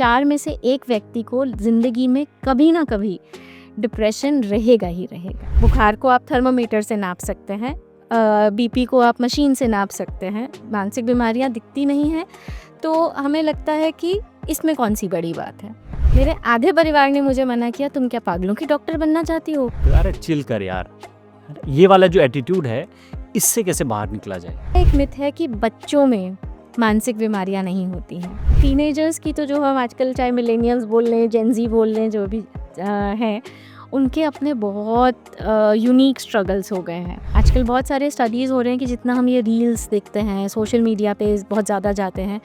4 में से 1 व्यक्ति को ज़िंदगी में कभी ना कभी डिप्रेशन रहेगा ही रहेगा। बुखार को आप थर्मोमीटर से नाप सकते हैं, बीपी को आप मशीन से नाप सकते हैं, मानसिक बीमारियां दिखती नहीं हैं, तो हमें लगता है कि इसमें कौन सी बड़ी बात है। मेरे आधे परिवार ने मुझे मना किया, तुम क्या पागलों की डॉक्टर बनना चाहती हो? अरे चिल कर यार, ये वाला जो एटीट्यूड है इससे कैसे बाहर निकला जाए। एक मिथ है कि बच्चों में मानसिक बीमारियां नहीं होती हैं। टीनेजर्स की तो जो हम आजकल चाहे मिलेनियल्स बोल लें, जेनजी बोल लें, जो भी हैं, उनके अपने बहुत यूनिक स्ट्रगल्स हो गए हैं। आजकल बहुत सारे स्टडीज़ हो रहे हैं कि जितना हम ये रील्स देखते हैं, सोशल मीडिया पे बहुत ज़्यादा जाते हैं,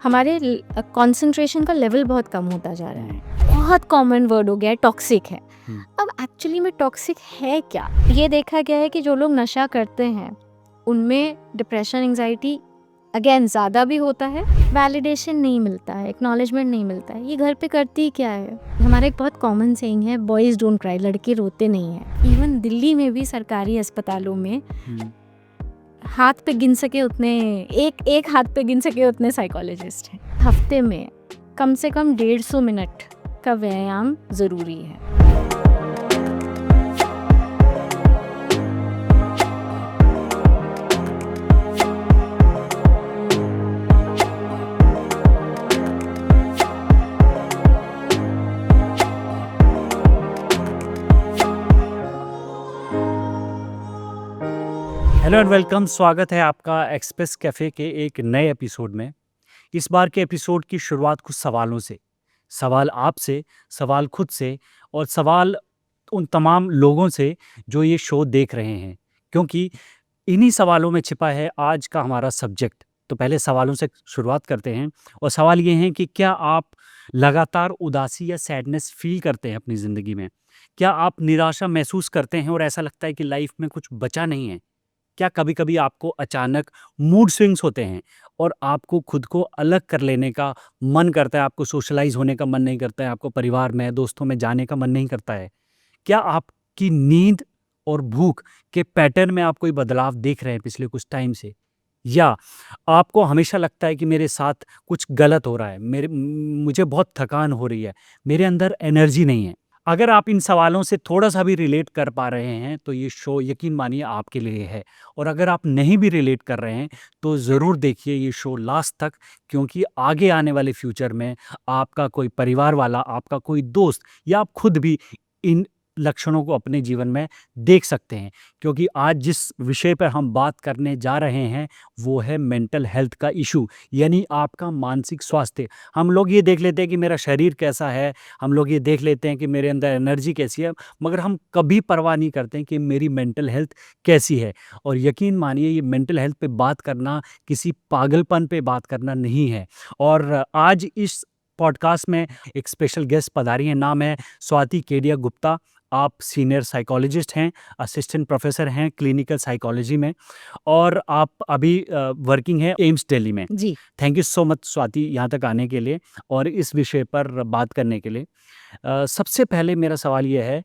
हमारे कंसंट्रेशन का लेवल बहुत कम होता जा रहा है। बहुत कॉमन वर्ड हो गया है, टॉक्सिक है। अब एक्चुअली में टॉक्सिक है क्या? ये देखा गया है कि जो लोग नशा करते हैं उनमें डिप्रेशन, एंजाइटी अगेन ज़्यादा भी होता है, वैलिडेशन नहीं मिलता है, एक्नॉलेजमेंट नहीं मिलता है। ये घर पे करती क्या है? हमारा एक बहुत कॉमन सेइंग है, बॉयज़ डोंट क्राई, लड़के रोते नहीं हैं। इवन दिल्ली में भी सरकारी अस्पतालों में हाथ पे गिन सके उतने, एक हाथ पे गिन सके उतने साइकोलॉजिस्ट हैं। हफ्ते में कम से कम 150 मिनट का व्यायाम ज़रूरी है। हेलो एंड वेलकम, स्वागत है आपका एक्सप्रेस कैफ़े के एक नए एपिसोड में। इस बार के एपिसोड की शुरुआत कुछ सवालों से, सवाल आपसे, सवाल खुद से और सवाल उन तमाम लोगों से जो ये शो देख रहे हैं, क्योंकि इन्हीं सवालों में छिपा है आज का हमारा सब्जेक्ट। तो पहले सवालों से शुरुआत करते हैं और सवाल ये हैं कि क्या आप लगातार उदासी या सैडनेस फील करते हैं अपनी ज़िंदगी में? क्या आप निराशा महसूस करते हैं और ऐसा लगता है कि लाइफ में कुछ बचा नहीं है? क्या कभी-कभी आपको अचानक मूड स्विंग्स होते हैं और आपको खुद को अलग कर लेने का मन करता है, आपको सोशलाइज़ होने का मन नहीं करता है, आपको परिवार में, दोस्तों में जाने का मन नहीं करता है? क्या आपकी नींद और भूख के पैटर्न में आप कोई बदलाव देख रहे हैं पिछले कुछ टाइम से? या आपको हमेशा लगता है कि मेरे साथ कुछ गलत हो रहा है, मुझे बहुत थकान हो रही है, मेरे अंदर एनर्जी नहीं है? अगर आप इन सवालों से थोड़ा-सा भी रिलेट कर पा रहे हैं, तो ये शो यकीन मानिए आपके लिए है। और अगर आप नहीं भी रिलेट कर रहे हैं, तो ज़रूर देखिए ये शो लास्ट तक, क्योंकि आगे आने वाले फ्यूचर में आपका कोई परिवार वाला, आपका कोई दोस्त या आप खुद भी इन लक्षणों को अपने जीवन में देख सकते हैं। क्योंकि आज जिस विषय पर हम बात करने जा रहे हैं, वो है मेंटल हेल्थ का इश्यू, यानी आपका मानसिक स्वास्थ्य। हम लोग ये देख लेते हैं कि मेरा शरीर कैसा है, हम लोग ये देख लेते हैं कि मेरे अंदर एनर्जी कैसी है, मगर हम कभी परवाह नहीं करते हैं कि मेरी मेंटल हेल्थ कैसी है। और यकीन मानिए ये मेंटल हेल्थ पे बात करना किसी पागलपन पे बात करना नहीं है। और आज इस पॉडकास्ट में एक स्पेशल गेस्ट पधारी हैं। नाम है स्वाति केडिया गुप्ता। आप सीनियर साइकोलॉजिस्ट हैं, असिस्टेंट प्रोफेसर हैं क्लिनिकल साइकोलॉजी में, और आप अभी वर्किंग है एम्स दिल्ली में। जी, thank you so much Swati, यहाँ तक आने के लिए और इस विषय पर बात करने के लिए। सबसे पहले मेरा सवाल ये है,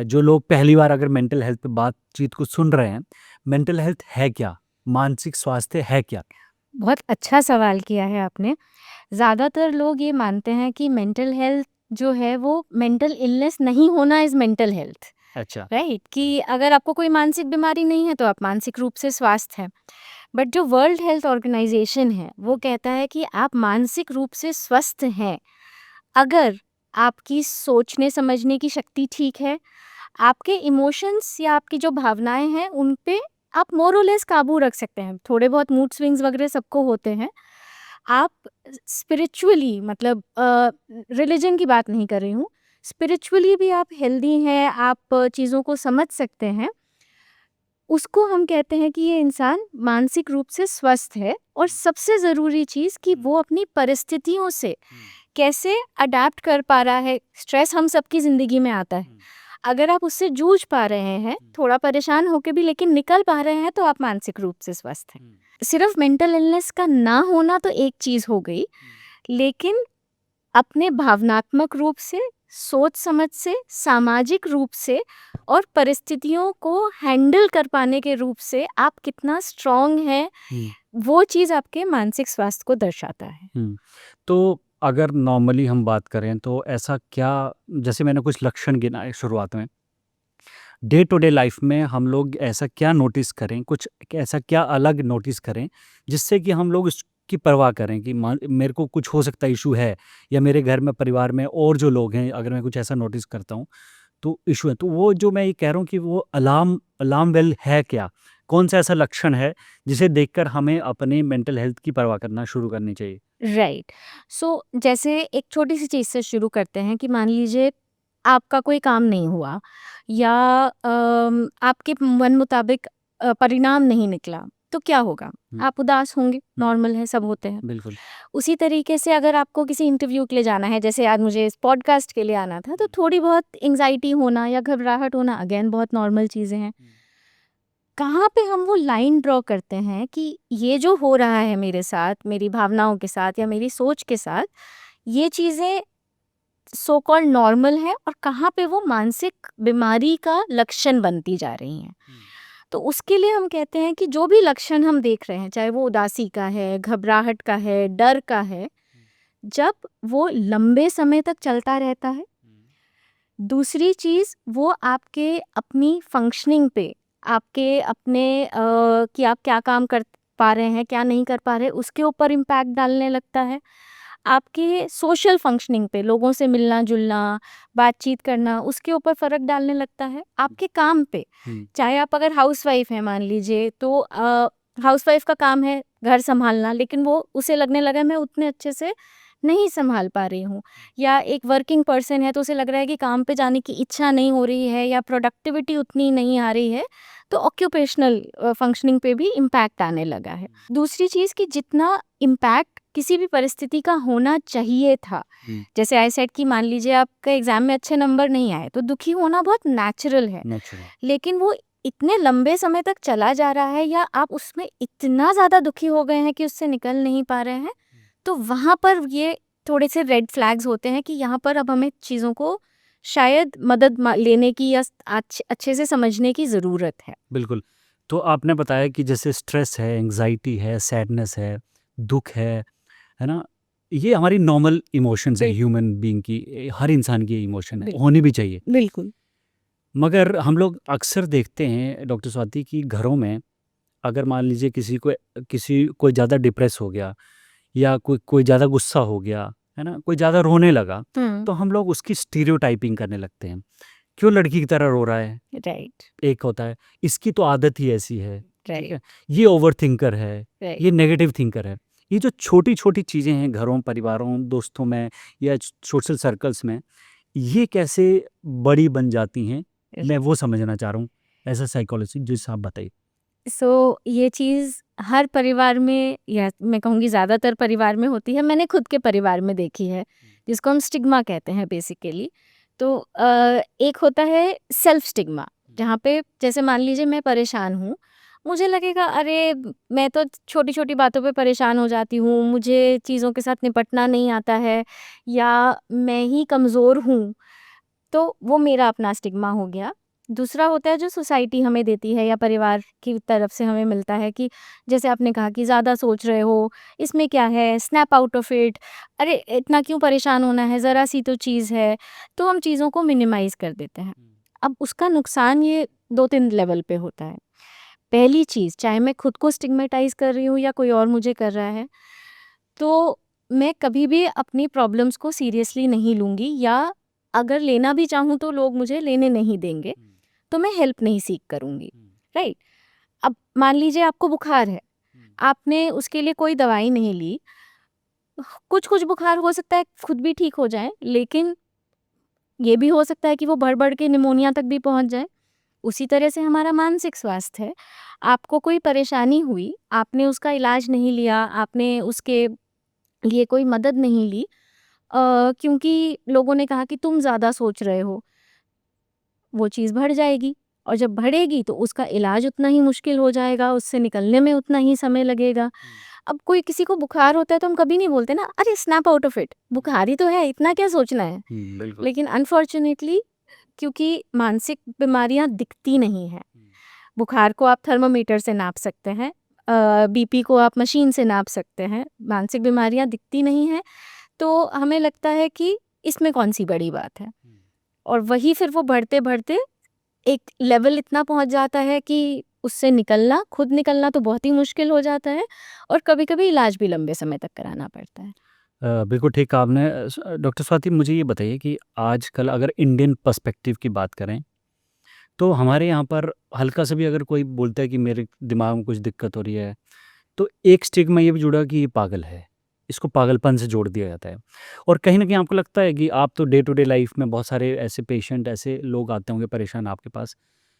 जो लोग पहली बार अगर मेंटल हेल्थ पे बातचीत को सुन रहे हैं, मेंटल हेल्थ है क्या? मानसिक स्वास्थ्य है क्या? बहुत अच्छा सवाल किया है आपने। ज़्यादातर लोग ये मानते हैं कि मेंटल हेल्थ जो है वो मेंटल इलनेस नहीं होना इज़ मेंटल हेल्थ, अच्छा। राइट? कि अगर आपको कोई मानसिक बीमारी नहीं है तो आप मानसिक रूप से स्वस्थ हैं। बट जो वर्ल्ड हेल्थ ऑर्गेनाइजेशन है वो कहता है कि आप मानसिक रूप से स्वस्थ हैं अगर आपकी सोचने समझने की शक्ति ठीक है, आपके इमोशंस या आपकी जो भावनाएं हैं उन पे आप मोर और लेस काबू रख सकते हैं। थोड़े बहुत मूड स्विंग्स वगैरह सबको होते हैं। आप स्पिरिचुअली, मतलब रिलीजन की बात नहीं कर रही हूँ, स्पिरिचुअली भी आप हेल्दी हैं, आप चीज़ों को समझ सकते हैं, उसको हम कहते हैं कि ये इंसान मानसिक रूप से स्वस्थ है। और सबसे ज़रूरी चीज़ कि वो अपनी परिस्थितियों से कैसे अडेप्ट कर पा रहा है। स्ट्रेस हम सबकी ज़िंदगी में आता है, अगर आप उससे जूझ पा रहे हैं, थोड़ा परेशान होके भी लेकिन निकल पा रहे हैं, तो आप मानसिक रूप से स्वस्थ हैं। सिर्फ मेंटल इलनेस का ना होना तो एक चीज़ हो गई, लेकिन अपने भावनात्मक रूप से, सोच समझ से, सामाजिक रूप से और परिस्थितियों को हैंडल कर पाने के रूप से आप कितना स्ट्रांग हैं, वो चीज़ आपके मानसिक स्वास्थ्य को दर्शाता है। तो अगर नॉर्मली हम बात करें तो ऐसा क्या, जैसे मैंने कुछ लक्षण गिनाए शुरुआत में, डे टू डे लाइफ में हम लोग ऐसा क्या नोटिस करें, कुछ ऐसा क्या अलग नोटिस करें जिससे कि हम लोग इसकी परवाह करें कि मेरे को कुछ हो सकता इशू है, या मेरे घर में परिवार में और जो लोग हैं अगर मैं कुछ ऐसा नोटिस करता हूँ तो इशू है, तो वो जो मैं ये कह रहा हूँ कि वो अलार्म अलार्म बेल है क्या, कौन सा ऐसा लक्षण है जिसे देखकर हमें अपने मेंटल हेल्थ की परवाह करना शुरू करनी चाहिए। राइट। सो जैसे एक छोटी सी चीज़ से शुरू करते हैं कि मान लीजिए आपका कोई काम नहीं हुआ या आपके मन मुताबिक परिणाम नहीं निकला, तो क्या होगा? आप उदास होंगे, नॉर्मल है, सब होते हैं। बिल्कुल। उसी तरीके से अगर आपको किसी इंटरव्यू के लिए जाना है, जैसे आज मुझे इस पॉडकास्ट के लिए आना था, तो थोड़ी बहुत एंग्जाइटी होना या घबराहट होना अगेन बहुत नॉर्मल चीज़ें हैं। कहाँ पे हम वो लाइन ड्रॉ करते हैं कि ये जो हो रहा है मेरे साथ, मेरी भावनाओं के साथ या मेरी सोच के साथ, ये चीज़ें सो कॉल्ड नॉर्मल है और कहाँ पे वो मानसिक बीमारी का लक्षण बनती जा रही हैं। तो उसके लिए हम कहते हैं कि जो भी लक्षण हम देख रहे हैं, चाहे वो उदासी का है, घबराहट का है, डर का है, जब वो लंबे समय तक चलता रहता है। दूसरी चीज़, वो आपके अपनी फंक्शनिंग पे, आपके अपने कि आप क्या काम कर पा रहे हैं, क्या नहीं कर पा रहे, उसके ऊपर इम्पैक्ट डालने लगता है। आपके सोशल फंक्शनिंग पे, लोगों से मिलना-जुलना, बातचीत करना, उसके ऊपर फ़र्क डालने लगता है। आपके काम पे, चाहे आप अगर हाउसवाइफ़ हैं मान लीजिए, तो हाउसवाइफ़ का काम है घर सँभालना, लेकिन वो उसे लगने लगा मैं उतने अच्छे से नहीं सँभाल पा रही हूँ। या एक वर्किंग पर्सन है तो उसे लग रहा है कि काम पे जाने की इच्छा नहीं हो रही है या प्रोडक्टिविटी उतनी नहीं आ रही है, तो ऑक्यूपेशनल फंक्शनिंग पे भी इम्पैक्ट आने लगा है। दूसरी चीज़ कि जितना इम्पैक्ट किसी भी परिस्थिति का होना चाहिए था, जैसे आई सेड कि मान लीजिए आपका एग्जाम में अच्छे नंबर नहीं आए, तो दुखी होना बहुत नेचुरल है, नेचुरल। लेकिन वो इतने लंबे समय तक चला जा रहा है या आप उसमें इतना ज़्यादा दुखी हो गए हैं कि उससे निकल नहीं पा रहे हैं, तो वहाँ पर ये थोड़े से रेड फ्लैग्स होते हैं कि यहाँ पर अब हमें चीज़ों को शायद लेने की या अच्छे से समझने की ज़रूरत है। बिल्कुल। तो आपने बताया कि जैसे स्ट्रेस है, एंग्जायटी है, सैडनेस है, दुःख है ना? ये हमारी नॉर्मल इमोशंस है, बिल ह्यूमन बीइंग की, हर इंसान की इमोशन है, बिल होनी भी चाहिए। बिल्कुल। मगर हम लोग अक्सर देखते हैं डॉक्टर स्वाति कि घरों में अगर मान लीजिए कोई ज़्यादा डिप्रेस हो गया, या कोई कोई ज़्यादा गुस्सा हो गया, है ना? कोई ज़्यादा रोने लगा, हुँ, तो हम लोग उसकी स्टीरियोटाइपिंग करने लगते हैं। क्यों लड़की की तरह रो रहा है? राइट, एक होता है, इसकी तो आदत ही ऐसी है, ठीक राइट, है? ये ओवरथिंकर है, राइट। ये नेगेटिव थिंकर है। ये जो छोटी-छोटी चीज़ें हैं घरों, परिवारों, दोस्तों में या सोशल सर्कल्स में, ये कैसे बड़ी बन जाती हैं? मैं वो समझना चाह रहा हूँ, एज़ अ साइकोलॉजिस्ट जिस आप बताइए। सो ये चीज़ हर परिवार में या मैं कहूँगी ज़्यादातर परिवार में होती है। मैंने खुद के परिवार में देखी है, जिसको हम स्टिग्मा कहते हैं बेसिकली। तो एक होता है सेल्फ स्टिग्मा, जहाँ पे जैसे मान लीजिए मैं परेशान हूँ, मुझे लगेगा अरे मैं तो छोटी-छोटी बातों पे परेशान हो जाती हूँ, मुझे चीज़ों के साथ निपटना नहीं आता है या मैं ही कमज़ोर हूँ। तो वो मेरा अपना स्टिग्मा हो गया। दूसरा होता है जो सोसाइटी हमें देती है या परिवार की तरफ से हमें मिलता है कि जैसे आपने कहा कि ज़्यादा सोच रहे हो, इसमें क्या है, स्नैप आउट ऑफ इट, अरे इतना क्यों परेशान होना है, ज़रा-सी तो चीज़ है। तो हम चीज़ों को मिनिमाइज़ कर देते हैं। अब उसका नुकसान ये 2-3 लेवल पे होता है। पहली चीज़, चाहे मैं खुद को स्टिग्मेटाइज़ कर रही हूँ या कोई और मुझे कर रहा है, तो मैं कभी भी अपनी प्रॉब्लम्स को सीरियसली नहीं लूँगी या अगर लेना भी चाहूँ तो लोग मुझे लेने नहीं देंगे, तो मैं हेल्प नहीं सीक करूँगी, राइट? अब मान लीजिए आपको बुखार है, आपने उसके लिए कोई दवाई नहीं ली, कुछ-कुछ बुखार हो सकता है खुद भी ठीक हो जाए, लेकिन ये भी हो सकता है कि वो बढ़-बढ़ के निमोनिया तक भी पहुँच जाए। उसी तरह से हमारा मानसिक स्वास्थ्य है, आपको कोई परेशानी हुई, आपने उसका इलाज नहीं लिया, आपने उसके लिए कोई मदद नहीं ली क्योंकि लोगों ने कहा कि तुम ज़्यादा सोच रहे हो, वो चीज़ बढ़ जाएगी और जब बढ़ेगी तो उसका इलाज उतना ही मुश्किल हो जाएगा, उससे निकलने में उतना ही समय लगेगा। अब कोई किसी को बुखार होता है तो हम कभी नहीं बोलते ना, "अरे स्नैप आउट ऑफ इट, बुखार ही तो है, इतना क्या सोचना है?" बिल्कुल। लेकिन अनफॉर्च्युनेटली क्योंकि मानसिक बीमारियाँ दिखती नहीं हैं। बुखार को आप थर्मामीटर से नाप सकते हैं बीपी को आप मशीन से नाप सकते हैं, मानसिक बीमारियाँ दिखती नहीं हैं, तो हमें लगता है कि इसमें कौन-सी बड़ी बात है। और वही फिर वो बढ़ते-बढ़ते एक लेवल इतना पहुँच जाता है कि उससे खुद निकलना तो बहुत ही मुश्किल हो जाता है और कभी-कभी इलाज भी लंबे समय तक कराना पड़ता है। बिल्कुल ठीक कहा आपने। डॉक्टर स्वाति, मुझे ये बताइए कि आजकल अगर इंडियन पर्सपेक्टिव की बात करें, तो हमारे यहाँ पर हल्का सा भी अगर कोई बोलता है कि मेरे दिमाग में कुछ दिक्कत हो रही है, तो एक स्टिग्मा ये भी जुड़ा कि ये पागल है। इसको पागलपन से जोड़ दिया जाता है। और कहीं न कहीं आपको लगता है कि आप तो डे टू डे लाइफ़ में बहुत सारे ऐसे पेशेंट, ऐसे लोग आते होंगे परेशान आपके पास,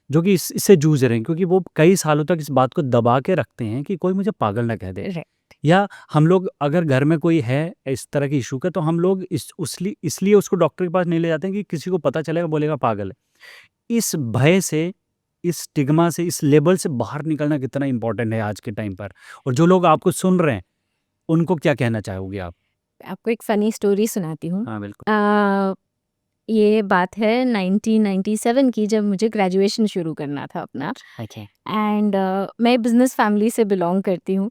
जो कि इससे जूझ रहे हैं, क्योंकि वो कई सालों तक इस बात को दबा के रखते हैं कि कोई मुझे पागल ना कह दे। राइट। या हम लोग अगर घर में कोई है इस तरह की इश्यू का, तो हम लोग इसलिए उसको डॉक्टर के पास नहीं ले जाते हैं कि किसी को पता चलेगा, बोलेगा पागल है। इस भय से, इस स्टिग्मा से, इस लेबल से बाहर निकलना कितना इम्पोर्टेंट है आज के टाइम पर? और जो लोग आपको सुन रहे हैं, उनको क्या कहना चाहोगे आप? आपको एक फ़नी स्टोरी सुनाती हूँ। हाँ, बिल्कुल। ये बात है 1997 की, जब मुझे ग्रेजुएशन शुरू करना था अपना। अच्छा। एंड मैं बिज़नेस फैमिली से बिलॉन्ग करती हूँ।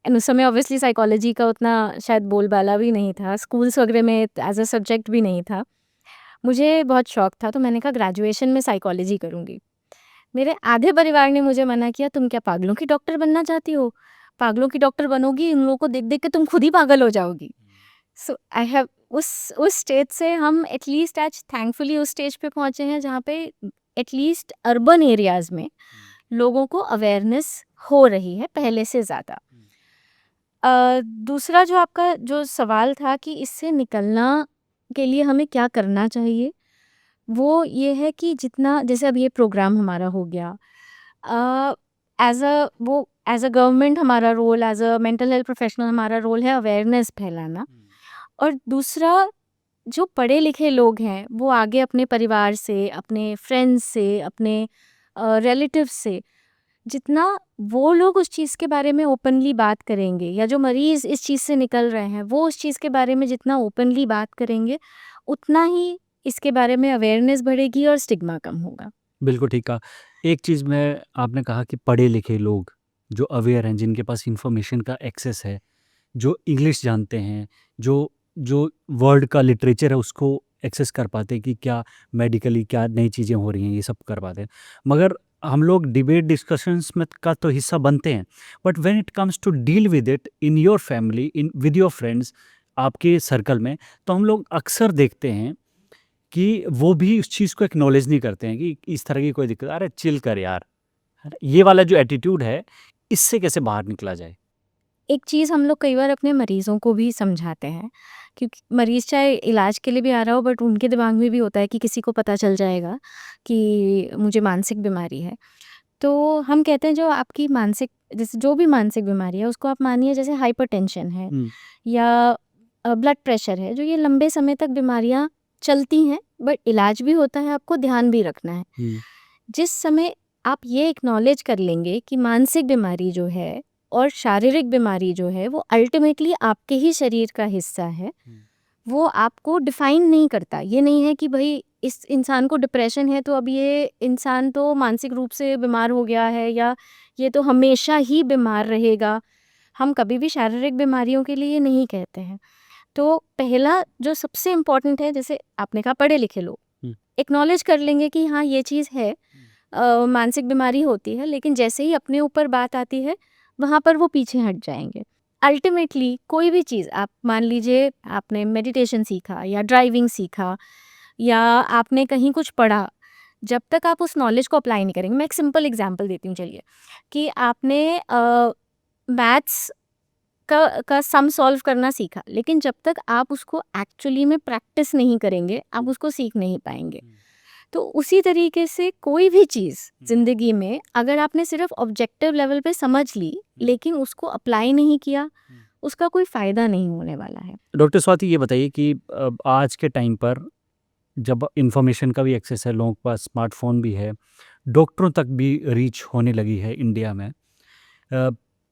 एंड उस समय ऑब्वियसली साइकोलॉजी का उतना शायद बोलबाला भी नहीं था, स्कूल्स वगैरह में एज़ अ सब्जेक्ट भी नहीं था। मुझे बहुत शौक था, तो मैंने कहा ग्रेजुएशन में साइकोलॉजी करूँगी। मेरे आधे परिवार ने मुझे मना किया, तुम क्या पागलों की डॉक्टर बनना चाहती हो? पागलों की डॉक्टर बनोगी, इन लोगों को देख-देख के तुम खुद ही पागल हो जाओगी। सो आई हैव उस स्टेज से हम एटलीस्ट आज थैंकफुली उस स्टेज पे पहुँचे हैं जहाँ पे एटलीस्ट अर्बन एरियाज़ में लोगों को अवेयरनेस हो रही है पहले से ज़्यादा। दूसरा जो आपका जो सवाल था कि इससे निकलना के लिए हमें क्या करना चाहिए? वो ये है कि जितना जैसे अब ये प्रोग्राम हमारा हो गया, एज़ अ गवर्नमेंट हमारा role, as a mental health professional हमारा रोल है अवेयरनेस फैलाना। और दूसरा, जो पढ़े लिखे लोग हैं वो आगे अपने परिवार से, अपने फ्रेंड्स से, अपने रिलेटिव्स से, जितना वो लोग उस चीज़ के बारे में ओपनली बात करेंगे, या जो मरीज़ इस चीज़ से निकल रहे हैं वो उस चीज़ के बारे में जितना ओपनली बात करेंगे, उतना ही इसके बारे में अवेयरनेस बढ़ेगी और स्टिग्मा कम होगा। बिल्कुल ठीक कहा। एक चीज़ में आपने कहा कि पढ़े-लिखे लोग जो अवेयर हैं, जिनके पास इन्फॉर्मेशन का एक्सेस है, जो इंग्लिश जानते हैं, जो जो वर्ल्ड का लिटरेचर है उसको एक्सेस कर पाते हैं कि क्या मेडिकली क्या नई चीज़ें हो रही हैं, ये सब कर पाते हैं। मगर हम लोग डिबेट डिस्कशंस में का तो हिस्सा बनते हैं, but when it comes to deal with it in your family, in with your friends, आपके सर्कल में, तो हम लोग अक्सर देखते हैं कि वो भी उस चीज़ को एक्नॉलेज नहीं करते हैं कि इस तरह की कोई दिक्कत, अरे चिल कर यार, है ना? ये वाला जो एटीट्यूड है, इससे कैसे बाहर निकला जाए? एक चीज़ हम लोग कई बार अपने मरीज़ों को भी समझाते हैं, क्योंकि मरीज़ चाहे इलाज के लिए भी आ रहा हो, बट उनके दिमाग में भी होता है कि किसी को पता चल जाएगा कि मुझे मानसिक बीमारी है। तो हम कहते हैं जो आपकी मानसिक, जैसे जो भी मानसिक बीमारी है उसको आप मानिए जैसे हाइपरटेंशन है हुँ, या ब्लड प्रेशर है, जो ये लंबे समय तक बीमारियां चलती हैं, बट इलाज भी होता है, आपको ध्यान भी रखना है। हुँ, जिस समय आप ये एक्नॉलेज कर लेंगे कि मानसिक बीमारी जो है और शारीरिक बीमारी जो है वो अल्टीमेटली आपके ही शरीर का हिस्सा है, हुँ, वो आपको डिफाइन नहीं करता। ये नहीं है कि भाई इस इंसान को डिप्रेशन है तो अब ये इंसान तो मानसिक रूप से बीमार हो गया है, या ये तो हमेशा ही बीमार रहेगा। हम कभी भी शारीरिक बीमारियों के लिए ये नहीं कहते हैं। तो पहला जो सबसे इम्पोर्टेंट है, जैसे आपने कहा पढ़े लिखे लोग हुँ, एक्नॉलेज कर लेंगे कि हाँ ये चीज़ है, मानसिक बीमारी होती है, लेकिन जैसे ही अपने ऊपर बात आती है वहाँ पर वो पीछे हट जाएंगे। अल्टीमेटली कोई भी चीज़, आप मान लीजिए आपने मेडिटेशन सीखा या ड्राइविंग सीखा या आपने कहीं कुछ पढ़ा, जब तक आप उस नॉलेज को अप्लाई नहीं करेंगे। मैं एक सिंपल एग्जांपल देती हूँ, चलिए, कि आपने मैथ्स का सम सॉल्व करना सीखा, लेकिन जब तक आप उसको एक्चुअली में प्रैक्टिस नहीं करेंगे, आप उसको सीख नहीं पाएंगे। तो उसी तरीके से कोई भी चीज़ ज़िंदगी में अगर आपने सिर्फ ऑब्जेक्टिव लेवल पे समझ ली, लेकिन उसको अप्लाई नहीं किया, उसका कोई फ़ायदा नहीं होने वाला है। डॉक्टर स्वाति, ये बताइए कि आज के टाइम पर जब इन्फॉर्मेशन का भी एक्सेस है, लोगों के पास स्मार्टफ़ोन भी है, डॉक्टरों तक भी रीच होने लगी है इंडिया में।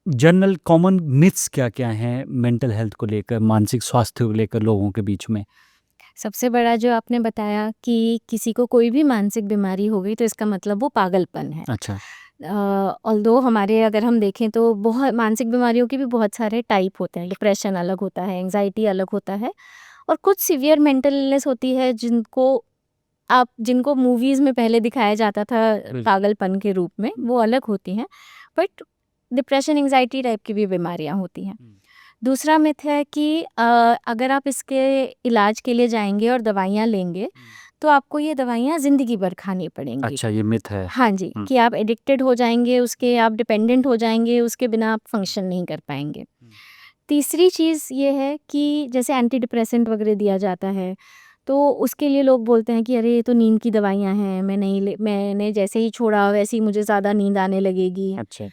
जनरल कॉमन मिथ्स क्या-क्या हैं मेंटल हेल्थ को लेकर, मानसिक स्वास्थ्य को लेकर लोगों के बीच में? सबसे बड़ा जो आपने बताया कि किसी को कोई भी मानसिक बीमारी हो गई तो इसका मतलब वो पागलपन है। अच्छा। ऑल्दो हमारे अगर हम देखें तो बहुत मानसिक बीमारियों के भी बहुत सारे टाइप होते हैं। डिप्रेशन अलग होता है, एंग्जाइटी अलग होता है और कुछ सीवियर मेंटल इलनेस होती है जिनको मूवीज़ में पहले दिखाया जाता था पागलपन के रूप में, वो अलग होती हैं। बट डिप्रेशन, एंग्जाइटी टाइप की भी बीमारियां होती हैं। दूसरा मिथ है कि अगर आप इसके इलाज के लिए जाएंगे और दवाइयाँ लेंगे तो आपको ये दवाइयाँ ज़िंदगी भर खानी पड़ेंगी। अच्छा, ये मिथ है। हाँ जी, कि आप एडिक्टेड हो जाएंगे उसके, आप डिपेंडेंट हो जाएंगे उसके बिना, आप फंक्शन नहीं कर पाएंगे। तीसरी चीज़ ये है कि जैसे एंटी डिप्रेसेंट वगैरह दिया जाता है तो उसके लिए लोग बोलते हैं कि अरे ये तो नींद की दवाइयाँ हैं, मैंने जैसे ही छोड़ा वैसे ही मुझे ज़्यादा नींद आने लगेगी। अच्छा।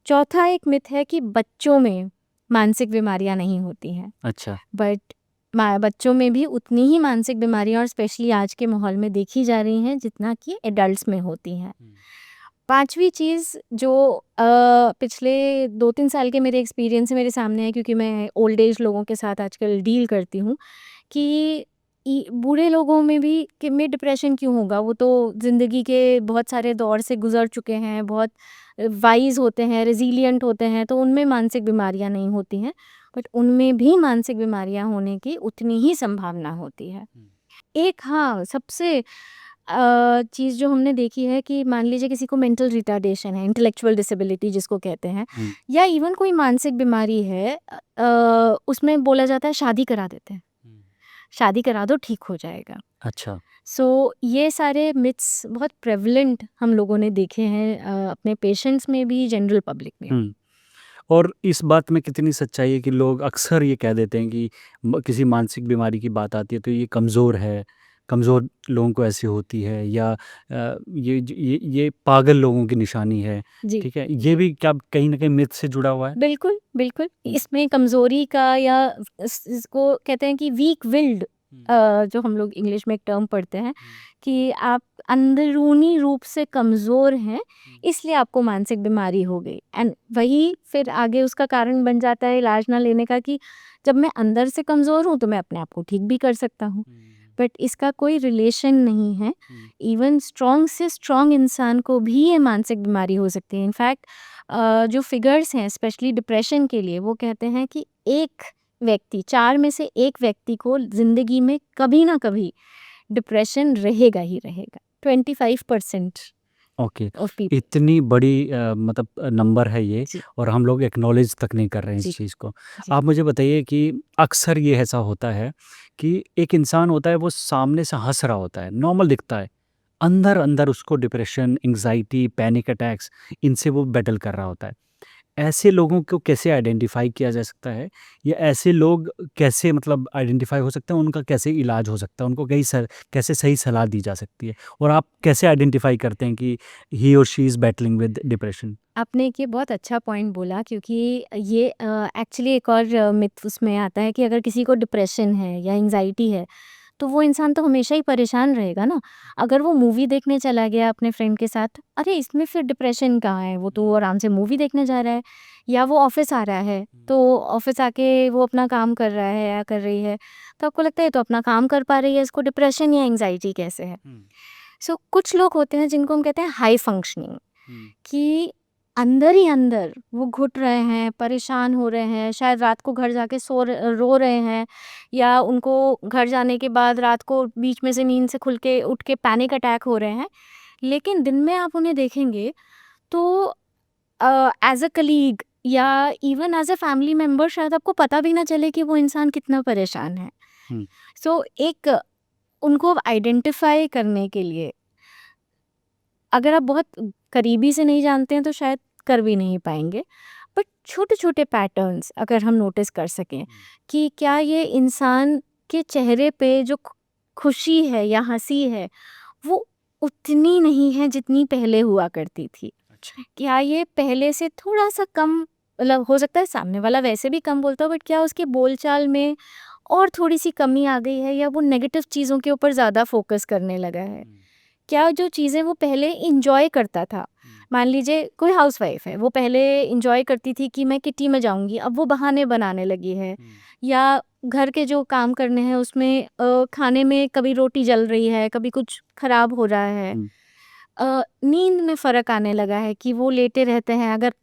चौथा एक मिथ है कि बच्चों में मानसिक बीमारियां नहीं होती हैं, अच्छा। बट बच्चों में भी उतनी ही मानसिक बीमारियां और स्पेशली आज के माहौल में देखी जा रही हैं जितना कि एडल्ट्स में होती हैं। पांचवी चीज़ जो पिछले 2-3 साल के मेरे एक्सपीरियंस से मेरे सामने है, क्योंकि मैं ओल्ड एज लोगों के साथ आजकल डील करती हूँ, कि बूढ़े लोगों में भी कि में डिप्रेशन क्यों होगा, वो तो ज़िंदगी के बहुत सारे दौर से गुजर चुके हैं, बहुत वाइज होते हैं, रेजिलियंट होते हैं, तो उनमें मानसिक बीमारियां नहीं होती हैं। बट उनमें भी मानसिक बीमारियां होने की उतनी ही संभावना होती है। एक हाँ सबसे चीज़ जो हमने देखी है कि मान लीजिए किसी को मेंटल रिटार्डेशन है, इंटेलेक्चुअल डिसेबिलिटी जिसको कहते हैं, या इवन कोई मानसिक बीमारी है, उसमें बोला जाता है शादी करा देते हैं, शादी करा दो ठीक हो जाएगा। अच्छा। सो ये सारे मिथ्स बहुत प्रेवलेंट हम लोगों ने देखे हैं, अपने पेशेंट्स में भी, जनरल पब्लिक में भी। और इस बात में कितनी सच्चाई है कि लोग अक्सर ये कह देते हैं कि किसी मानसिक बीमारी की बात आती है तो ये कमज़ोर है, कमज़ोर लोगों को ऐसी होती है, या ये पागल लोगों की निशानी है। जी ठीक है, ये भी क्या कहीं ना कहीं मिथ से जुड़ा हुआ है? बिल्कुल बिल्कुल, इसमें कमज़ोरी का या इसको कहते हैं कि वीक विल्ड, जो हम लोग इंग्लिश में एक टर्म पढ़ते हैं कि आप अंदरूनी रूप से कमज़ोर हैं, इसलिए आपको मानसिक बीमारी हो गई। एंड वही फिर आगे उसका कारण बन जाता है इलाज ना लेने का, कि जब मैं अंदर से कमज़ोर हूँ तो मैं अपने आप को ठीक भी कर सकता हूँ, बट इसका कोई रिलेशन नहीं है। इवन स्ट्रॉन्ग से स्ट्रॉन्ग इंसान को भी ये मानसिक बीमारी हो सकती है। इनफैक्ट जो फिगर्स हैं स्पेशली डिप्रेशन के लिए, वो कहते हैं कि एक व्यक्ति, 4 में से 1 व्यक्ति को ज़िंदगी में कभी ना कभी डिप्रेशन रहेगा ही रहेगा। 25% ओके। Of people. इतनी बड़ी मतलब नंबर है ये, जी, और हम लोग एक्नॉलेज तक नहीं कर रहे हैं जी, इस चीज़ को। जी। आप मुझे बताइए कि अक्सर ये ऐसा होता है कि एक इंसान होता है, वो सामने से हंस रहा होता है, नॉर्मल दिखता है, अंदर अंदर उसको डिप्रेशन, एंग्जाइटी, पैनिक अटैक्स, इनसे वो बैटल कर रहा होता है। ऐसे लोगों को कैसे आइडेंटिफाई किया जा सकता है, या ऐसे लोग कैसे मतलब आइडेंटिफाई हो सकते हैं, उनका कैसे इलाज हो सकता है, उनको कैसे सही सलाह दी जा सकती है, और आप कैसे आइडेंटिफाई करते हैं कि ही और she is battling with depression? आपने एक ये बहुत अच्छा पॉइंट बोला, क्योंकि ये एक्चुअली एक और मिथ उसमें आता है कि अगर किसी को डिप्रेशन है या एंग्जाइटी है तो वो इंसान तो हमेशा ही परेशान रहेगा ना। अगर वो मूवी देखने चला गया अपने फ्रेंड के साथ, अरे इसमें फिर डिप्रेशन कहाँ है, वो तो आराम से मूवी देखने जा रहा है। या वो ऑफिस आ रहा है तो ऑफिस आके वो अपना काम कर रहा है या कर रही है, तो आपको लगता है ये तो अपना काम कर पा रही है, इसको डिप्रेशन या एंग्जाइटी कैसे है। सो कुछ लोग होते हैं जिनको हम कहते हैं हाई फंक्शनिंग, कि अंदर ही अंदर वो घुट रहे हैं, परेशान हो रहे हैं, शायद रात को घर जाके रो रहे हैं, या उनको घर जाने के बाद रात को बीच में से नींद से खुल के उठ के पैनिक अटैक हो रहे हैं। लेकिन दिन में आप उन्हें देखेंगे तो एज अ कलीग या even as a family member शायद आपको पता भी ना चले कि वो इंसान कितना परेशान है। हम्म। सो एक उनको आइडेंटिफाई करने के लिए, अगर आप बहुत करीबी से नहीं जानते हैं तो शायद कर भी नहीं पाएंगे, बट छोटे छोटे पैटर्न्स अगर हम नोटिस कर सकें कि क्या ये इंसान के चेहरे पे जो खुशी है या हंसी है वो उतनी नहीं है जितनी पहले हुआ करती थी। अच्छा। क्या ये पहले से थोड़ा सा कम, मतलब हो सकता है सामने वाला वैसे भी कम बोलता हो, बट क्या उसके बोलचाल में और थोड़ी सी कमी आ गई है, या वो नेगेटिव चीज़ों के ऊपर ज़्यादा फोकस करने लगा है। क्या जो चीज़ें वो पहले इंजॉय करता था, मान लीजिए कोई हाउसवाइफ है, वो पहले इंजॉय करती थी कि मैं किटी में जाऊंगी, अब वो बहाने बनाने लगी है। या घर के जो काम करने हैं उसमें खाने में कभी रोटी जल रही है, कभी कुछ खराब हो रहा है, नींद में फ़र्क आने लगा है कि वो लेटे रहते हैं। अगर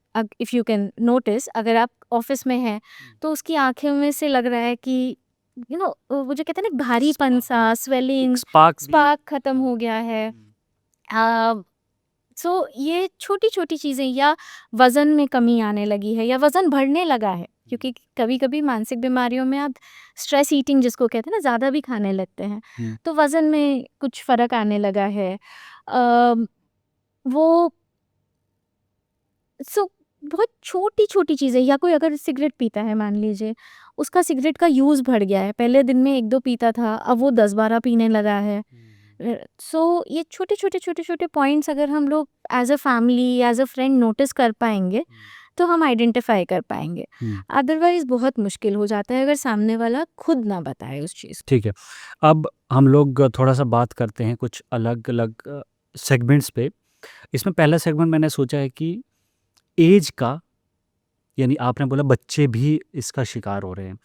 इफ़ यू कैन नोटिस, अगर आप ऑफिस में हैं तो उसकी आंखों में से लग रहा है कि वो जो कहते हैं ना भारीपन सा, स्वेलिंग, स्पार्क भी स्पार्क खत्म हाँ हो गया है। हम्म, सो ये छोटी छोटी चीज़ें, या वज़न में कमी आने लगी है, या वज़न बढ़ने लगा है, क्योंकि कभी कभी मानसिक बीमारियों में आप स्ट्रेस ईटिंग जिसको कहते हैं ना, ज़्यादा भी खाने लगते हैं, हम्म, तो वज़न में कुछ फ़र्क आने लगा है। अ, वो सो बहुत छोटी-छोटी चीज़ें, या कोई अगर सिगरेट पीता है मान लीजिए, उसका सिगरेट का यूज़ बढ़ गया है। पहले दिन में 1-2 पीता था, अब वो 10-12 पीने लगा है। सो ये छोटे-छोटे पॉइंट्स अगर हम लोग as a family, as a friend notice कर पाएँगे, तो हम आइडेंटिफ़ाई कर पाएँगे। हम्म, अदरवाइज़ बहुत मुश्किल हो जाता है अगर सामने वाला खुद ना बताए उस चीज़ को। ठीक है। अब हम लोग थोड़ा-सा बात करते हैं कुछ अलग-अलग सेगमेंट्स पे। इसमें पहला सेगमेंट मैंने सोचा है कि ऐज का, यानी आपने बोला बच्चे भी इसका शिकार हो रहे हैं।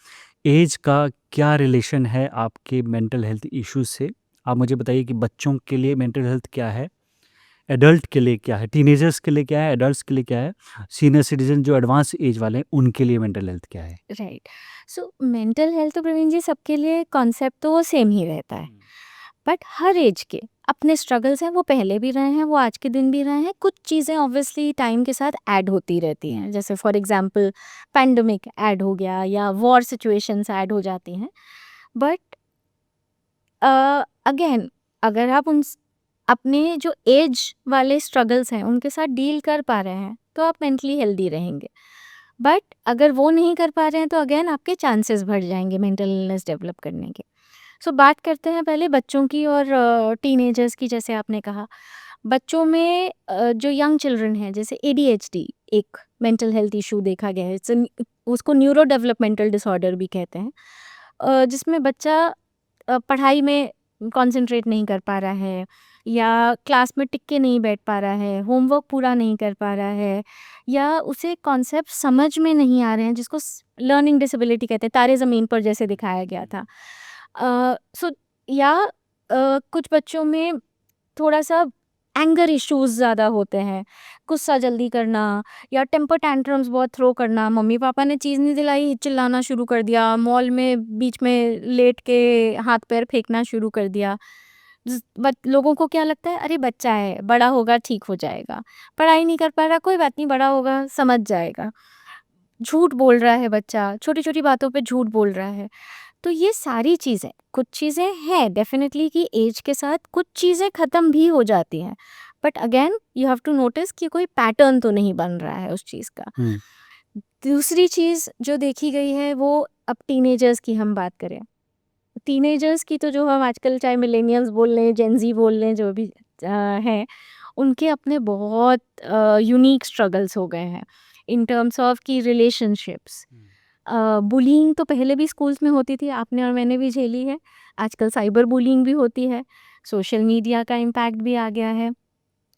ऐज का क्या रिलेशन है आपके मेंटल हेल्थ इश्यूज़ से? आप मुझे बताइए कि बच्चों के लिए मेंटल हेल्थ क्या है? एडल्ट के लिए क्या है? टीनेजर्स के लिए क्या है? एडल्ट्स के लिए क्या है? सीनियर सिटीज़न जो एडवांस ऐज वाले हैं, उनके लिए मेंटल हेल्थ क्या है? राइट। सो मेंटल हेल्थ तो प्रवीण जी सबके लिए कॉन्सेप्ट तो वो सेम ही रहता है। बट हर एज के अपने स्ट्रगल्स हैं, वो पहले भी रहे हैं, वो आज के दिन भी रहे हैं। कुछ चीज़ें ऑब्वियसली टाइम के साथ ऐड होती रहती हैं, जैसे फॉर एग्जांपल पैंडमिक ऐड हो गया, या वॉर सिचुएशंस ऐड हो जाती हैं। बट अगेन, अगर आप अपने जो एज वाले स्ट्रगल्स हैं उनके साथ डील कर पा रहे हैं, तो आप मेंटली हेल्दी रहेंगे। बट अगर वो नहीं कर पा रहे हैं, तो अगेन आपके चांसेस बढ़ जाएंगे मेंटल इलनेस डेवलप करने के। सो बात करते हैं पहले बच्चों की और टीनेजर्स की। जैसे आपने कहा, बच्चों में जो यंग चिल्ड्रन हैं, जैसे एडीएचडी एक मेंटल हेल्थ इशू देखा गया है। उसको न्यूरो डेवलपमेंटल डिसऑर्डर भी कहते हैं, जिसमें बच्चा पढ़ाई में कंसंट्रेट नहीं कर पा रहा है, या क्लास में टिक के नहीं बैठ पा रहा है, होमवर्क पूरा नहीं कर पा रहा है, या उसे कॉन्सेप्ट समझ में नहीं आ रहे हैं, जिसको लर्निंग डिसेबिलिटी कहते हैं, तारे ज़मीन पर जैसे दिखाया गया था। सो या कुछ बच्चों में थोड़ा-सा एंगर इश्यूज़ ज़्यादा होते हैं, गुस्सा जल्दी करना, या टेम्पर टैंट्रम्स बहुत थ्रो करना। मम्मी-पापा ने चीज़ नहीं दिलाई, चिल्लाना शुरू कर दिया, मॉल में बीच में लेट के हाथ-पैर फेंकना शुरू कर दिया। बट लोगों को क्या लगता है, अरे बच्चा है, बड़ा होगा ठीक हो जाएगा। पढ़ाई नहीं कर पा रहा, कोई बात नहीं, बड़ा होगा समझ जाएगा। झूठ बोल रहा है बच्चा, छोटी-छोटी बातों पे झूठ बोल रहा है। तो ये सारी चीज़ें, कुछ चीज़ें हैं डेफ़िनेटली कि ऐज के साथ कुछ चीज़ें ख़त्म भी हो जाती हैं। But again you have to notice कि कोई पैटर्न तो नहीं बन रहा है उस चीज़ का। हुँ, दूसरी चीज़ जो देखी गई है, वो अब टीनेजर्स की हम बात करें। टीनेजर्स की तो जो हम आजकल चाहे मिलेनियल्स बोल लें, जेन ज़ी बोल लें, जो भी हैं, उनके अपने बहुत यूनिक स्ट्रगल्स हो गए हैं इन टर्म्स ऑफ की रिलेशनशिप्स। बुलिंग तो पहले भी स्कूल्स में होती थी, आपने और मैंने भी झेली है। आजकल साइबर बुलिंग भी होती है, सोशल मीडिया का इम्पैक्ट भी आ गया है।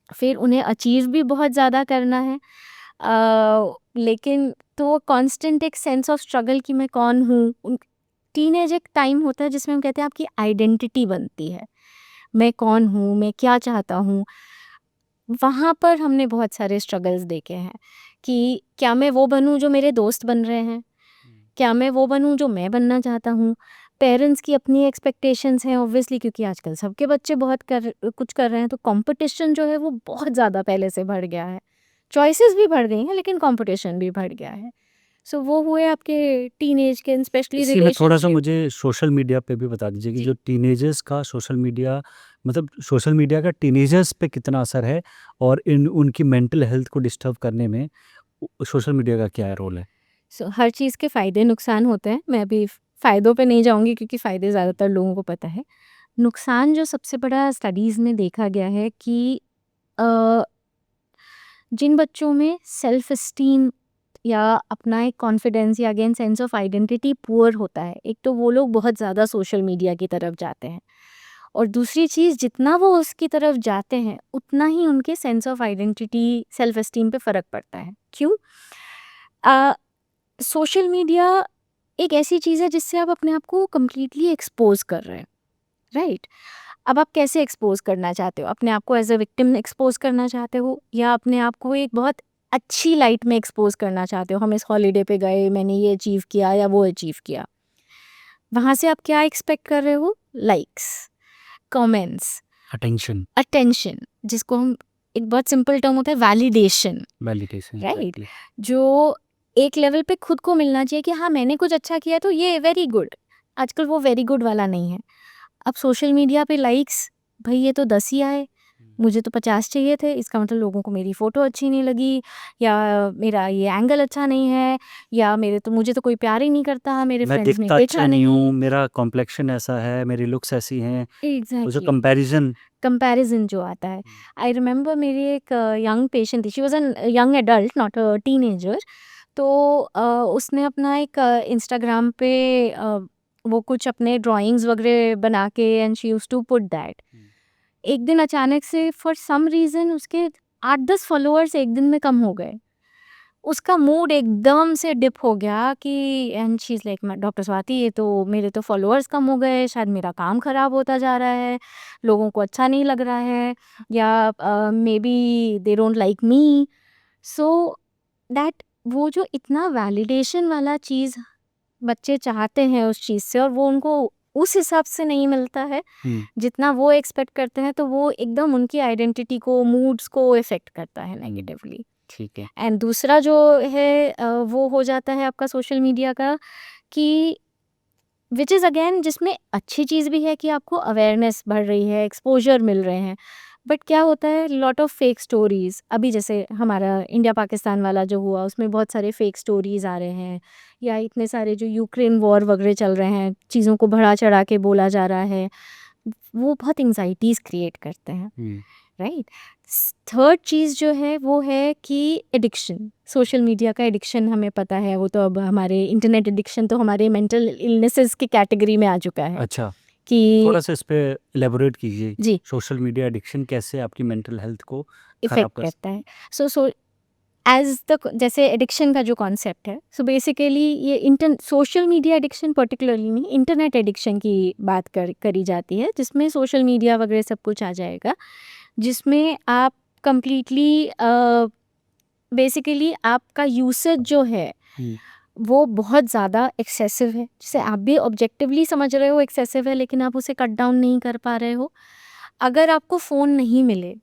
फिर उन्हें अचीव भी बहुत ज़्यादा करना है। लेकिन तो कांस्टेंट एक सेंस ऑफ स्ट्रगल कि मैं कौन हूँ। टीनेज एक टाइम होता है जिसमें हम कहते हैं आपकी आइडेंटिटी बनती है। मैं कौन हूँ, मैं क्या चाहता हूँ। वहाँ पर हमने बहुत सारे स्ट्रगल्स देखे हैं कि क्या मैं वो बनूँ जो मेरे दोस्त बन रहे हैं? क्या मैं वो बनूँ जो मैं बनना चाहता हूँ? पेरेंट्स की अपनी एक्सपेक्टेशंस हैं ऑब्वियसली, क्योंकि आजकल सबके बच्चे बहुत कुछ कर रहे हैं, तो कंपटीशन जो है वो बहुत ज़्यादा पहले से बढ़ गया है। चॉइसेस भी बढ़ गई हैं, लेकिन कंपटीशन भी बढ़ गया है। सो वो हुए आपके टीनेज के, स्पेशली इसी में थोड़ा-सा रिलेशनशिप। मुझे सोशल मीडिया पे भी बता दीजिए कि जी। जो टीनेजर्स का सोशल मीडिया, मतलब सोशल मीडिया का टीनेजर्स पे कितना असर है और इन उनकी मेंटल हेल्थ को डिस्टर्ब करने में सोशल मीडिया का क्या रोल है? सो हर चीज़ के फ़ायदे नुकसान होते हैं। मैं अभी फ़ायदों पे नहीं जाऊँगी, क्योंकि फ़ायदे ज़्यादातर लोगों को पता है। नुकसान जो सबसे बड़ा स्टडीज़ में देखा गया है कि अ, जिन बच्चों में सेल्फ एस्टीम या अपना एक कॉन्फिडेंस, या again sense of identity poor होता है, एक तो वो लोग बहुत ज़्यादा सोशल मीडिया की तरफ जाते हैं, और दूसरी चीज़, जितना वो उसकी तरफ जाते हैं उतना ही उनके sense of identity, self esteem पे फ़र्क पड़ता है। क्यों? सोशल मीडिया एक ऐसी चीज़ है जिससे आप अपने आप को कंप्लीटली एक्सपोज कर रहे हैं। राइट? अब आप कैसे एक्सपोज़ करना चाहते हो? अपने आप को एज़ अ विक्टिम एक्सपोज़ करना चाहते हो या अपने आप को एक बहुत अच्छी लाइट में एक्सपोज़ करना चाहते हो? हम इस हॉलिडे पे गए, मैंने ये अचीव किया या वो अचीव किया। वहाँ से आप क्या एक्सपेक्ट कर रहे हो? लाइक्स, कमेंट्स, अटेंशन, अटेंशन, जिसको हम एक बहुत सिंपल टर्म होता है वैलिडेशन, वैलिडेशन, राइट? एग्जैक्टली। जो एक लेवल पे खुद को मिलना चाहिए कि हाँ, मैंने कुछ अच्छा किया तो ये वेरी गुड। आजकल वो वेरी गुड वाला नहीं है। अब सोशल मीडिया पे लाइक्स, भई ये तो 10 ही आए, मुझे तो 50 चाहिए थे, इसका मतलब लोगों को मेरी फ़ोटो अच्छी नहीं लगी या मेरा ये एंगल अच्छा नहीं है या मुझे तो कोई प्यार ही नहीं करता, मेरे मैं फ्रेंड्स में दिखता देखा अच्छा नहीं नहीं। हूँ, मेरा कॉम्प्लेक्शन ऐसा है, मेरी लुक्स ऐसी हैं, वो जो एग्ज़ैक्टली, कंपैरिजन। कंपैरिज़न जो आता है। आई रिमेंबर मेरी एक यंग पेशेंट थी, she was an young adult not a teenager. तो उसने अपना एक इंस्टाग्राम पे वो कुछ अपने ड्राइंग्स वगैरह बना के and she used to put that. एक दिन अचानक से फॉर सम रीज़न उसके 8-10 फॉलोअर्स एक दिन में कम हो गए। उसका मूड एकदम से डिप हो गया कि and she is like doctor Swati ये तो मेरे तो फॉलोअर्स कम हो गए, शायद मेरा काम खराब होता जा रहा है, लोगों को अच्छा नहीं लग रहा है या may be they don't like me. So that वो जो इतना वैलिडेशन वाला चीज़ बच्चे चाहते हैं उस चीज़ से और वो उनको उस हिसाब से नहीं मिलता है जितना वो एक्सपेक्ट करते हैं, तो वो एकदम उनकी आइडेंटिटी को, मूड्स को इफ़ेक्ट करता है नेगेटिवली। ठीक है। एंड दूसरा जो है वो हो जाता है आपका सोशल मीडिया का कि विच इज़ अगेन जिसमें अच्छी चीज़ भी है कि आपको अवेयरनेस बढ़ रही है, एक्सपोज़र मिल रहे हैं। बट क्या होता है लॉट ऑफ फेक स्टोरीज़, अभी जैसे हमारा इंडिया पाकिस्तान वाला जो हुआ उसमें बहुत सारे फेक स्टोरीज़ आ रहे हैं या इतने सारे जो यूक्रेन वॉर वगैरह चल रहे हैं, चीज़ों को बढ़ा-चढ़ा के बोला जा रहा है, वो बहुत एंग्ज़ायटीज़ क्रिएट करते हैं। राइट। थर्ड चीज़ जो है वो है कि एडिक्शन, सोशल मीडिया का एडिक्शन हमें पता है, वो तो अब हमारे इंटरनेट एडिक्शन तो हमारे मेंटल इलनेसेस की कैटेगरी में आ चुका है अच्छा, कि थोड़ा-सा इस पे इलैबोरेट कीजिए। जी, सोशल मीडिया एडिक्शन कैसे आपकी मेंटल हेल्थ को खराब इफ़ेक्ट कर करता सकता है। सो एज़ द जैसे एडिक्शन का जो कॉन्सेप्ट है, सो बेसिकली ये inter social media addiction particularly नहीं, इंटरनेट एडिक्शन की बात करी जाती है, जिसमें सोशल मीडिया वगैरह सब कुछ आ जाएगा, जिसमें आप कंप्लीटली बेसिकली आपका यूसेज जो है हुँ, वो बहुत ज़्यादा एक्सेसिव है, जिसे आप भी ऑब्जेक्टिवली समझ रहे हो एक्सेसिव है, लेकिन आप उसे कट डाउन नहीं कर पा रहे हो। अगर आपको फ़ोन नहीं मिले,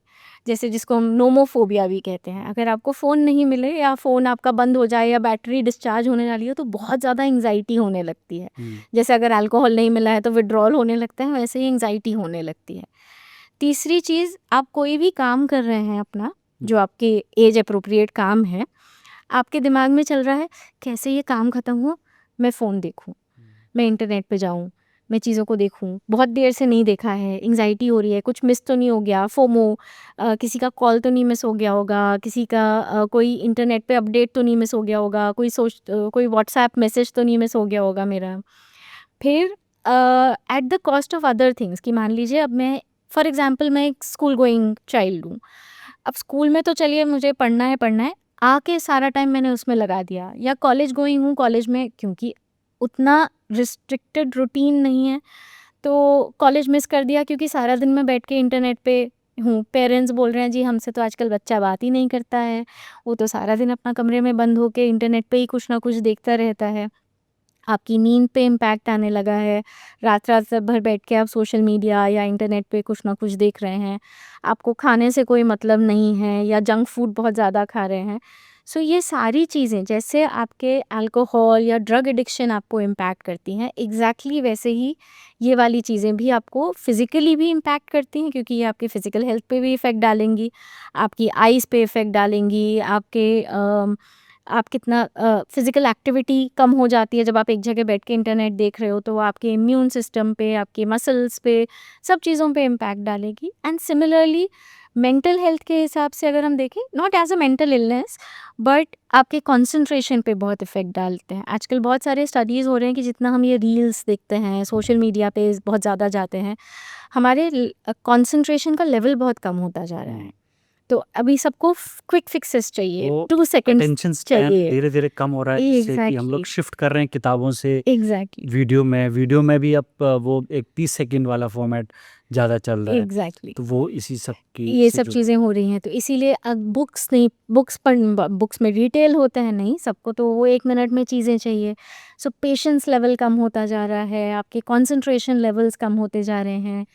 जैसे जिसको हम नोमोफोबिया भी कहते हैं, अगर आपको फ़ोन नहीं मिले या फ़ोन आपका बंद हो जाए या बैटरी डिस्चार्ज होने वाली हो तो बहुत ज़्यादा एंग्जाइटी होने लगती है। हुँ, जैसे अगर अल्कोहल नहीं मिला है तो विथड्रॉल होने लगता है, वैसे ही एंग्जाइटी होने लगती है। तीसरी चीज़, आप कोई भी काम कर रहे हैं अपना, हुँ, जो आपके एज एप्रोप्रिएट काम है, आपके दिमाग में चल रहा है कैसे ये काम ख़त्म हो, मैं फ़ोन देखूँ, मैं इंटरनेट पे जाऊँ, मैं चीज़ों को देखूँ, बहुत देर से नहीं देखा है, एंग्जाइटी हो रही है, कुछ मिस तो नहीं हो गया, फोमो, किसी का कॉल तो नहीं मिस हो गया होगा, किसी का कोई इंटरनेट पे अपडेट तो नहीं मिस हो गया होगा, कोई व्हाट्सएप मैसेज तो नहीं मिस हो गया होगा मेरा। फिर at the cost of other things कि मान लीजिए अब मैं फॉर एग्जांपल मैं एक स्कूल गोइंग चाइल्ड हूँ। अब स्कूल में तो चलिए मुझे पढ़ना है, आके सारा टाइम मैंने उसमें लगा दिया या कॉलेज गोइंग हूँ, कॉलेज में क्योंकि उतना रिस्ट्रिक्टेड रूटीन नहीं है, तो कॉलेज मिस कर दिया क्योंकि सारा दिन मैं बैठ के इंटरनेट पे हूँ। पेरेंट्स बोल रहे हैं जी हमसे तो आजकल बच्चा बात ही नहीं करता है, वो तो सारा दिन अपना कमरे में बंद होके इंटरनेट पे ही कुछ ना कुछ देखता रहता है। आपकी नींद पे इम्पैक्ट आने लगा है, रात-रात भर बैठ के आप सोशल मीडिया या इंटरनेट पे कुछ ना कुछ देख रहे हैं, आपको खाने से कोई मतलब नहीं है या जंक फूड बहुत ज़्यादा खा रहे हैं। सो ये सारी चीज़ें जैसे आपके अल्कोहल या ड्रग एडिक्शन आपको इम्पैक्ट करती हैं, एग्ज़ैक्टली वैसे ही ये वाली चीज़ें भी आपको फ़िज़िकली भी इम्पैक्ट करती हैं क्योंकि ये आपकी फ़िज़िकल हेल्थ पे भी इफ़ेक्ट डालेंगी, आपकी आइज़ पे इफ़ेक्ट डालेंगी, आप कितना फिज़िकल एक्टिविटी कम हो जाती है जब आप एक जगह बैठ के इंटरनेट देख रहे हो, तो वो आपके इम्यून सिस्टम पे, आपके मसल्स पे, सब चीज़ों पे इम्पैक्ट डालेगी। एंड सिमिलरली मेंटल हेल्थ के हिसाब से अगर हम देखें, not as a mental illness but आपके कंसंट्रेशन पे बहुत इफ़ेक्ट डालते हैं। आजकल बहुत सारे स्टडीज़ हो रहे हैं कि जितना हम ये रील्स देखते हैं, सोशल मीडिया पे बहुत ज़्यादा जाते हैं, हमारे कंसंट्रेशन का लेवल बहुत कम होता जा रहा है। तो अभी सबको क्विक फिक्सेस चाहिए, वो 2 सेकंड्स अटेंशन स्पैन चाहिए। धीरे-धीरे कम हो रहा है, जिससे कि हम लोग एग्ज़ैक्टली, शिफ्ट कर रहे हैं किताबों से एग्ज़ैक्टली, वीडियो में भी अब वो एक 30 सेकंड वाला फॉर्मेट ज़्यादा चल रहा है। एग्ज़ैक्टली। तो वो इसी सब की ये से सब जुड़ चीज़ें हो रही हैं, तो इसीलिए अब बुक्स नहीं, बुक्स में डिटेल होता है, नहीं सबको तो वो 1 मिनट में चीज़ें चाहिए। सो पेशेंस लेवल कम होता जा रहा है, आपके कंसंट्रेशन लेवल्स कम होते जा रहे हैं।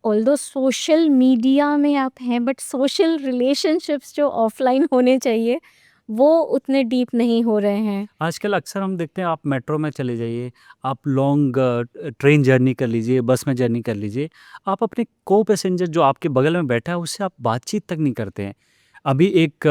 ऑल्दो सोशल मीडिया में आप हैं, बट सोशल रिलेशनशिप्स जो ऑफलाइन होने चाहिए, वो उतने डीप नहीं हो रहे हैं। आजकल अक्सर हम देखते हैं, आप मेट्रो में चले जाइए, आप लॉन्ग ट्रेन जर्नी कर लीजिए, बस में जर्नी कर लीजिए, आप अपने को पैसेंजर जो आपके बगल में बैठा है उससे आप बातचीत तक नहीं करते हैं। अभी एक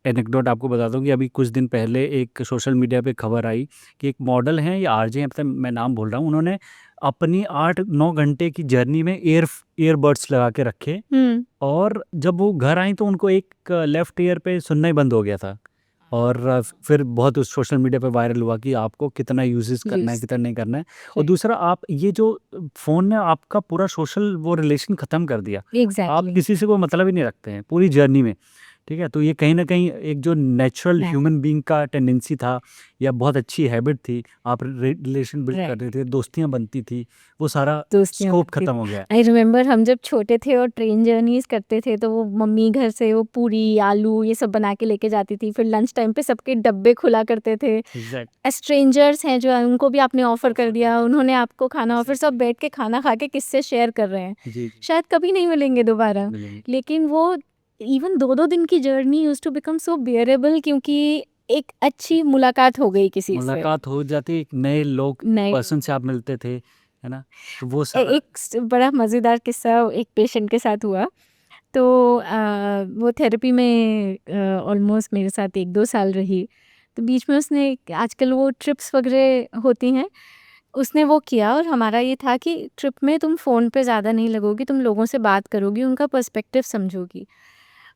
एनेक्डोट आपको बताता हूँ कि अभी कुछ दिन पहले एक सोशल मीडिया पे खबर आई कि एक मॉडल हैं या आरजे हैं, पता नहीं, मैं नाम भूल रहा हूँ, उन्होंने अपनी 8-9 घंटे की जर्नी में ईयरबड्स लगा के रखे, हुँ। और जब वो घर आई तो उनको एक लेफ्ट ईयर पे सुनना ही बंद हो गया था। और फिर बहुत उस सोशल मीडिया पे वायरल हुआ कि आपको कितना यूज़ेस करना है, यूज़ कितना नहीं करना है। और राइट, दूसरा, आप ये जो फ़ोन ने आपका पूरा सोशल वो रिलेशन ख़त्म कर दिया। आप एग्ज़ैक्टली, किसी से कोई मतलब ही नहीं रखते हैं पूरी जर्नी में, ठीक है? तो ये कहीं न कहीं एक जो नेचुरल राइट, ह्यूमन बीइंग का टेंडेंसी था, या बहुत अच्छी हैबिट थी, आप रिलेशन बिल्ड राइट। करते थे, दोस्तियाँ बनती थी, वो सारा दोस्तियाँ स्कोप बनती ख़त्म थी। हो गया है। आई रिमेंबर हम जब छोटे थे और ट्रेन जर्नीज़ करते थे, तो वो मम्मी घर से वो पूरी, आलू ये सब बना के लेके जाती थी। फिर लंच टाइम पे सबके डब्बे खुला करते थे। एग्ज़ैक्ट स्ट्रेंजर्स हैं जो उनको भी आपने ऑफ़र कर दिया, उन्होंने आपको खाना, और फिर सब बैठ के खाना खा के किस्से शेयर कर रहे हैं। जी, जी, शायद कभी नहीं मिलेंगे दोबारा, मिलेंगे। लेकिन वो इवन 2-2 दिन की journey used to become so bearable, क्योंकि एक अच्छी मुलाकात हो गई किसी से। मुलाकात हो जाती, एक नए लोग नए पर्सन से आप मिलते थे, है ना? तो वो सारा एक बड़ा मज़ेदार किस्सा एक पेशेंट के साथ हुआ। तो वो थेरेपी में ऑलमोस्ट मेरे साथ 1-2 साल रही। तो बीच में उसने आजकल वो ट्रिप्स वगैरह होती हैं, उसने वो किया, और हमारा ये था कि ट्रिप में तुम फ़ोन पे ज़्यादा नहीं लगोगी, तुम लोगों से बात करोगी, उनका पर्सपेक्टिव समझोगी।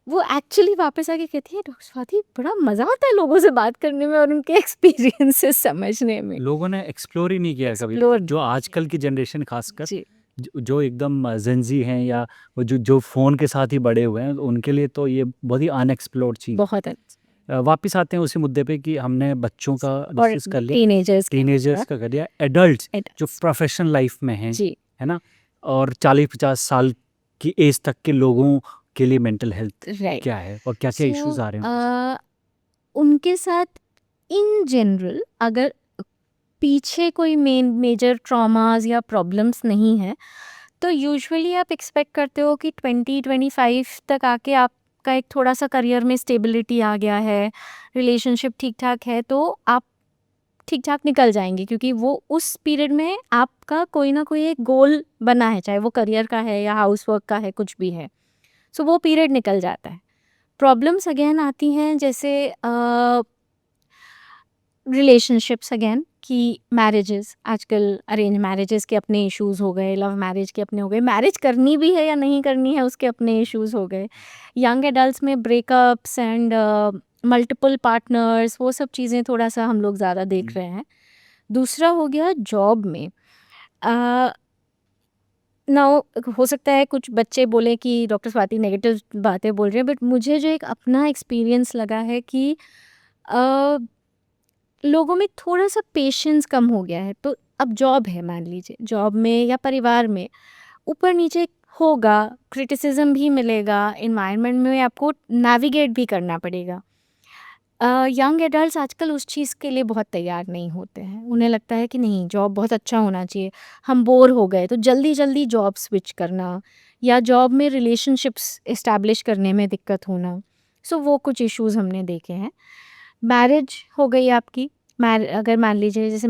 वो एक्चुअली वापस आके कहती है, डॉक्टर स्वाति बड़ा मज़ा आता है लोगों से बात करने में और उनके एक्सपीरियंसेस समझने में। लोगों ने एक्सप्लोर ही नहीं किया कभी। एक्सप्लोर जो आजकल की जनरेशन खासकर, जी, जो एकदम जेनज़ी हैं, या वो जो फ़ोन के साथ ही बड़े हुए हैं, उनके लिए तो ये बहुत ही अनएक्सप्लोर्ड चीज़। बहुत वापस आते हैं उसी मुद्दे पे कि हमने बच्चों का और डिस्कस कर लिया, टीनेजर्स टीनेजर्स का कर लिया, एडल्ट्स जो एडल्ट्स प्रोफेशनल लाइफ में हैं, जी, है ना? और 40-50 साल की एज तक के लोगों के लिए मेंटल हेल्थ राइट। क्या है और क्या-क्या सो इश्यूज़ आ रहे हैं उनके साथ? उनके साथ इन जनरल अगर पीछे कोई मेजर ट्रॉमास या प्रॉब्लम्स नहीं है, तो यूजुअली आप एक्सपेक्ट करते हो कि 20-25 तक आके आपका एक थोड़ा सा करियर में स्टेबिलिटी आ गया है, रिलेशनशिप ठीक ठाक है, तो आप ठीक ठाक निकल जाएंगे, क्योंकि वो उस पीरियड में आपका कोई ना कोई एक गोल बना है, चाहे वो करियर का है या हाउस वर्क का है, कुछ भी है। सो वो पीरियड निकल जाता है। प्रॉब्लम्स अगेन आती हैं, जैसे रिलेशनशिप्स अगेन, कि मैरिजेस, आजकल अरेंज मैरिजेस के अपने इश्यूज हो गए, लव मैरिज के अपने हो गए, मैरिज करनी भी है या नहीं करनी है उसके अपने इश्यूज हो गए, यंग एडल्ट्स में ब्रेकअप्स एंड मल्टीपल पार्टनर्स, वो सब चीज़ें थोड़ा सा हम लोग ज़्यादा देख रहे हैं। दूसरा हो गया जॉब में। नाउ हो सकता है कुछ बच्चे बोले कि डॉक्टर स्वाति नेगेटिव बातें बोल रहे हैं, बट मुझे जो एक अपना एक्सपीरियंस लगा है कि अ, लोगों में थोड़ा-सा पेशेंस कम हो गया है। तो अब जॉब है, मान लीजिए, जॉब में या परिवार में ऊपर-नीचे होगा, क्रिटिसिज़्म भी मिलेगा, एनवायरनमेंट में आपको नेविगेट भी करना पड़ेगा। यंग एडल्ट्स आजकल उस चीज़ के लिए बहुत तैयार नहीं होते हैं। उन्हें लगता है कि नहीं, जॉब बहुत अच्छा होना चाहिए, हम बोर हो गए, तो जल्दी-जल्दी जॉब स्विच करना, या जॉब में रिलेशनशिप्स एस्टैब्लिश करने में दिक्कत होना। सो वो कुछ इश्यूज़ हमने देखे हैं। मैरिज हो गई आपकी, अगर मान लीजिए, जैसे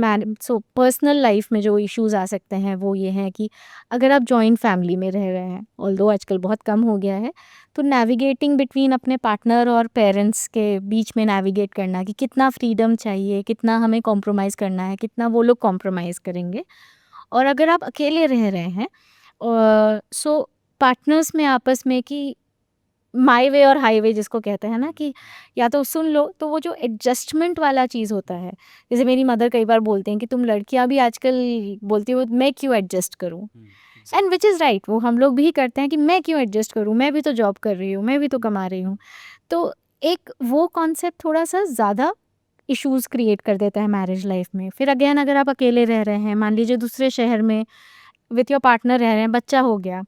पर्सनल लाइफ में जो इश्यूज आ सकते हैं वो ये हैं कि अगर आप जॉइंट फैमिली में रह रहे हैं, ऑल्दो आजकल बहुत कम हो गया है, तो नेविगेटिंग बिटवीन अपने पार्टनर और पेरेंट्स के बीच में नेविगेट करना, कि कितना फ्रीडम चाहिए, कितना हमें कॉम्प्रोमाइज़ करना है, कितना वो लोग कॉम्प्रोमाइज़ करेंगे। और अगर आप अकेले रह रहे हैं, सो पार्टनर्स में आपस में कि माई वे और हाईवे जिसको कहते हैं ना, कि या तो सुन लो, तो वो जो एडजस्टमेंट वाला चीज़ होता है, जैसे मेरी मदर कई बार बोलते हैं कि तुम लड़कियां भी आजकल बोलती हो, मैं क्यों एडजस्ट करूं, एंड विच इज़ राइट, वो हम लोग भी करते हैं कि मैं क्यों एडजस्ट करूँ, मैं भी तो जॉब कर रही हूँ, मैं भी तो कमा रही हूँ। तो एक वो कॉन्सेप्ट थोड़ा सा ज़्यादा इश्यूज़ क्रिएट कर देता है मैरिज लाइफ में। फिर अगेन अगर आप अकेले रह रहे हैं, मान लीजिए दूसरे शहर में विथ योर पार्टनर रह रहे हैं, बच्चा हो गया,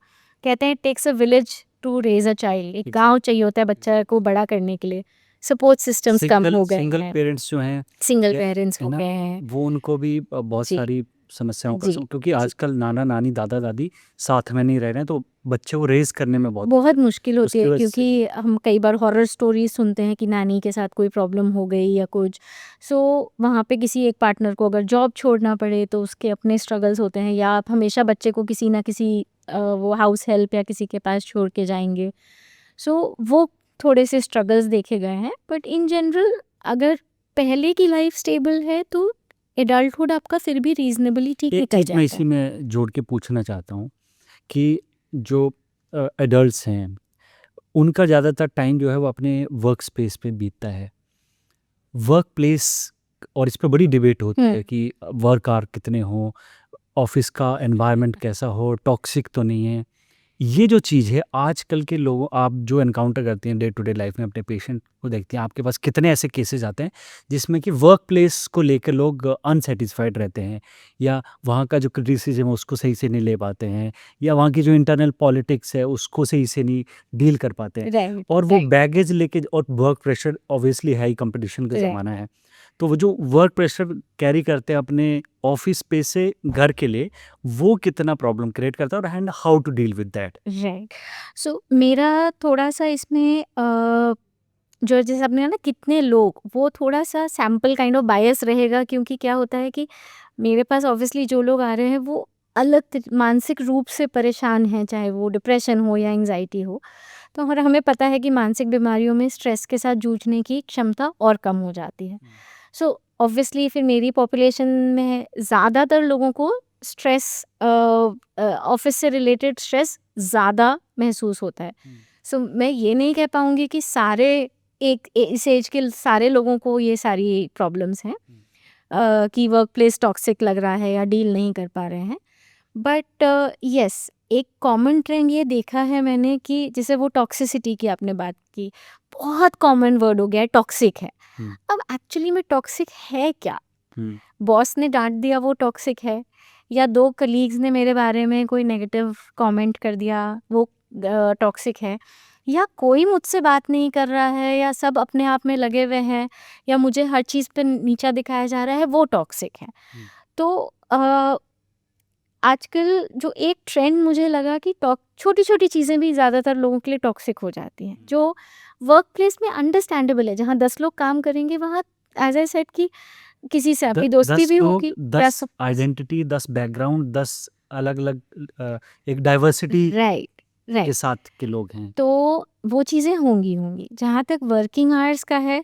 कहते हैं it takes a village to raise a child, एक गांव चाहिए होता है बच्चा को बड़ा करने के लिए। सपोर्ट सिस्टम्स कम सिंगल हो गए सिंगल हैं, पेरेंट्स जो हैं सिंगल या पेरेंट्स है हो ना, गए हैं। वो उनको भी बहुत जी सारी समस्याओं का जी क्योंकि जी, आजकल नाना नानी दादा दादी साथ में नहीं रह रहे हैं, तो बच्चे को रेज करने में बहुत बहुत मुश्किल होती उसकी है, वजह से क्योंकि हम कई बार हॉरर स्टोरीज सुनते हैं कि नानी के साथ कोई प्रॉब्लम हो गई या कुछ। सो वहाँ पे किसी एक पार्टनर को अगर जॉब छोड़ना पड़े तो उसके अपने स्ट्रगल्स होते हैं, या आप हमेशा बच्चे को किसी ना किसी वो हाउस हेल्प या किसी के पास छोड़ के जाएंगे। सो वो थोड़े से स्ट्रगल्स देखे गए हैं, बट इन जनरल अगर पहले की लाइफ स्टेबल है तो एडल्टहुड आपका फिर भी रीजनेबली ठीक एक निकल चीज़ मैं जाता है। इसी में जोड़ के पूछना चाहता हूँ कि जो एडल्ट्स हैं उनका ज़्यादातर टाइम जो है वो अपने वर्क स्पेस पे बीतता है, वर्क प्लेस, और इस पे बड़ी डिबेट होती हम्म है कि वर्क आवर कितने हों, ऑफिस का एनवायरनमेंट कैसा हो, टॉक्सिक तो नहीं है। ये जो चीज़ है आजकल के लोगों, आप जो एनकाउंटर करती हैं डे टू डे लाइफ में अपने पेशेंट को देखती हैं, आपके पास कितने ऐसे केसेस आते हैं जिसमें कि वर्क प्लेस को लेकर लोग अनसेटिस्फाइड रहते हैं, या वहाँ का जो क्रिटिसिज्म है उसको सही से नहीं ले पाते हैं, या वहाँ की जो इंटरनल पॉलिटिक्स है उसको सही से नहीं डील कर पाते हैं, राइट और वो बैगेज लेके, और work pressure obviously high competition का राइट। ज़माना है, तो वो जो वर्क प्रेशर कैरी करते हैं अपने ऑफिस स्पेस से घर के लिए, वो कितना प्रॉब्लम क्रिएट करता है, और and how to deal with that. Right. So मेरा थोड़ा सा इसमें जो जैसे आपने कहा ना कितने लोग, वो थोड़ा सा सैम्पल काइंड ऑफ बायस रहेगा, क्योंकि क्या होता है कि मेरे पास ऑब्वियसली जो लोग आ रहे हैं वो मानसिक रूप से परेशान हैं, चाहे वो डिप्रेशन हो या एंजाइटी हो। तो और हमें पता है कि मानसिक बीमारियों में स्ट्रेस के साथ जूझने की क्षमता और कम हो जाती है। सो ऑब्वियसली फिर मेरी पॉपुलेशन में ज़्यादातर लोगों को स्ट्रेस, ऑफिस से रिलेटेड स्ट्रेस ज़्यादा महसूस होता है। सो मैं ये नहीं कह पाऊँगी कि सारे इस एज के सारे लोगों को ये सारी प्रॉब्लम्स हैं, कि वर्क प्लेस टॉक्सिक लग रहा है या डील नहीं कर पा रहे हैं। बट यस, एक कॉमन ट्रेंड ये देखा है मैंने कि जैसे वो टॉक्सिसिटी की आपने बात की, बहुत कॉमन वर्ड हो गया है, टॉक्सिक है। हम्म, अब एक्चुअली में टॉक्सिक है क्या? हम्म, बॉस ने डांट दिया वो टॉक्सिक है, या दो कलीग्स ने मेरे बारे में कोई नेगेटिव कमेंट कर दिया वो टॉक्सिक है, या कोई मुझसे बात नहीं कर रहा है, या सब अपने आप में लगे हुए हैं, या मुझे हर चीज़ पे नीचा दिखाया जा रहा है, वो टॉक्सिक है। हम्म, तो आजकल जो एक ट्रेंड मुझे लगा कि टॉक छोटी-छोटी चीज़ें भी ज़्यादातर लोगों के लिए टॉक्सिक हो जाती हैं, जो वर्क प्लेस में अंडरस्टैंडेबल है, जहाँ 10 लोग काम करेंगे वहाँ एज़ आई सेड कि किसी से आपकी दोस्ती 10 भी लोग, होगी या 10 आइडेंटिटी, 10 बैकग्राउंड, 10 अलग अलग, एक डाइवर्सिटी राइट, के राइट। साथ के लोग हैं। तो वो चीज़ें होंगी। जहाँ तक वर्किंग आवर्स का है,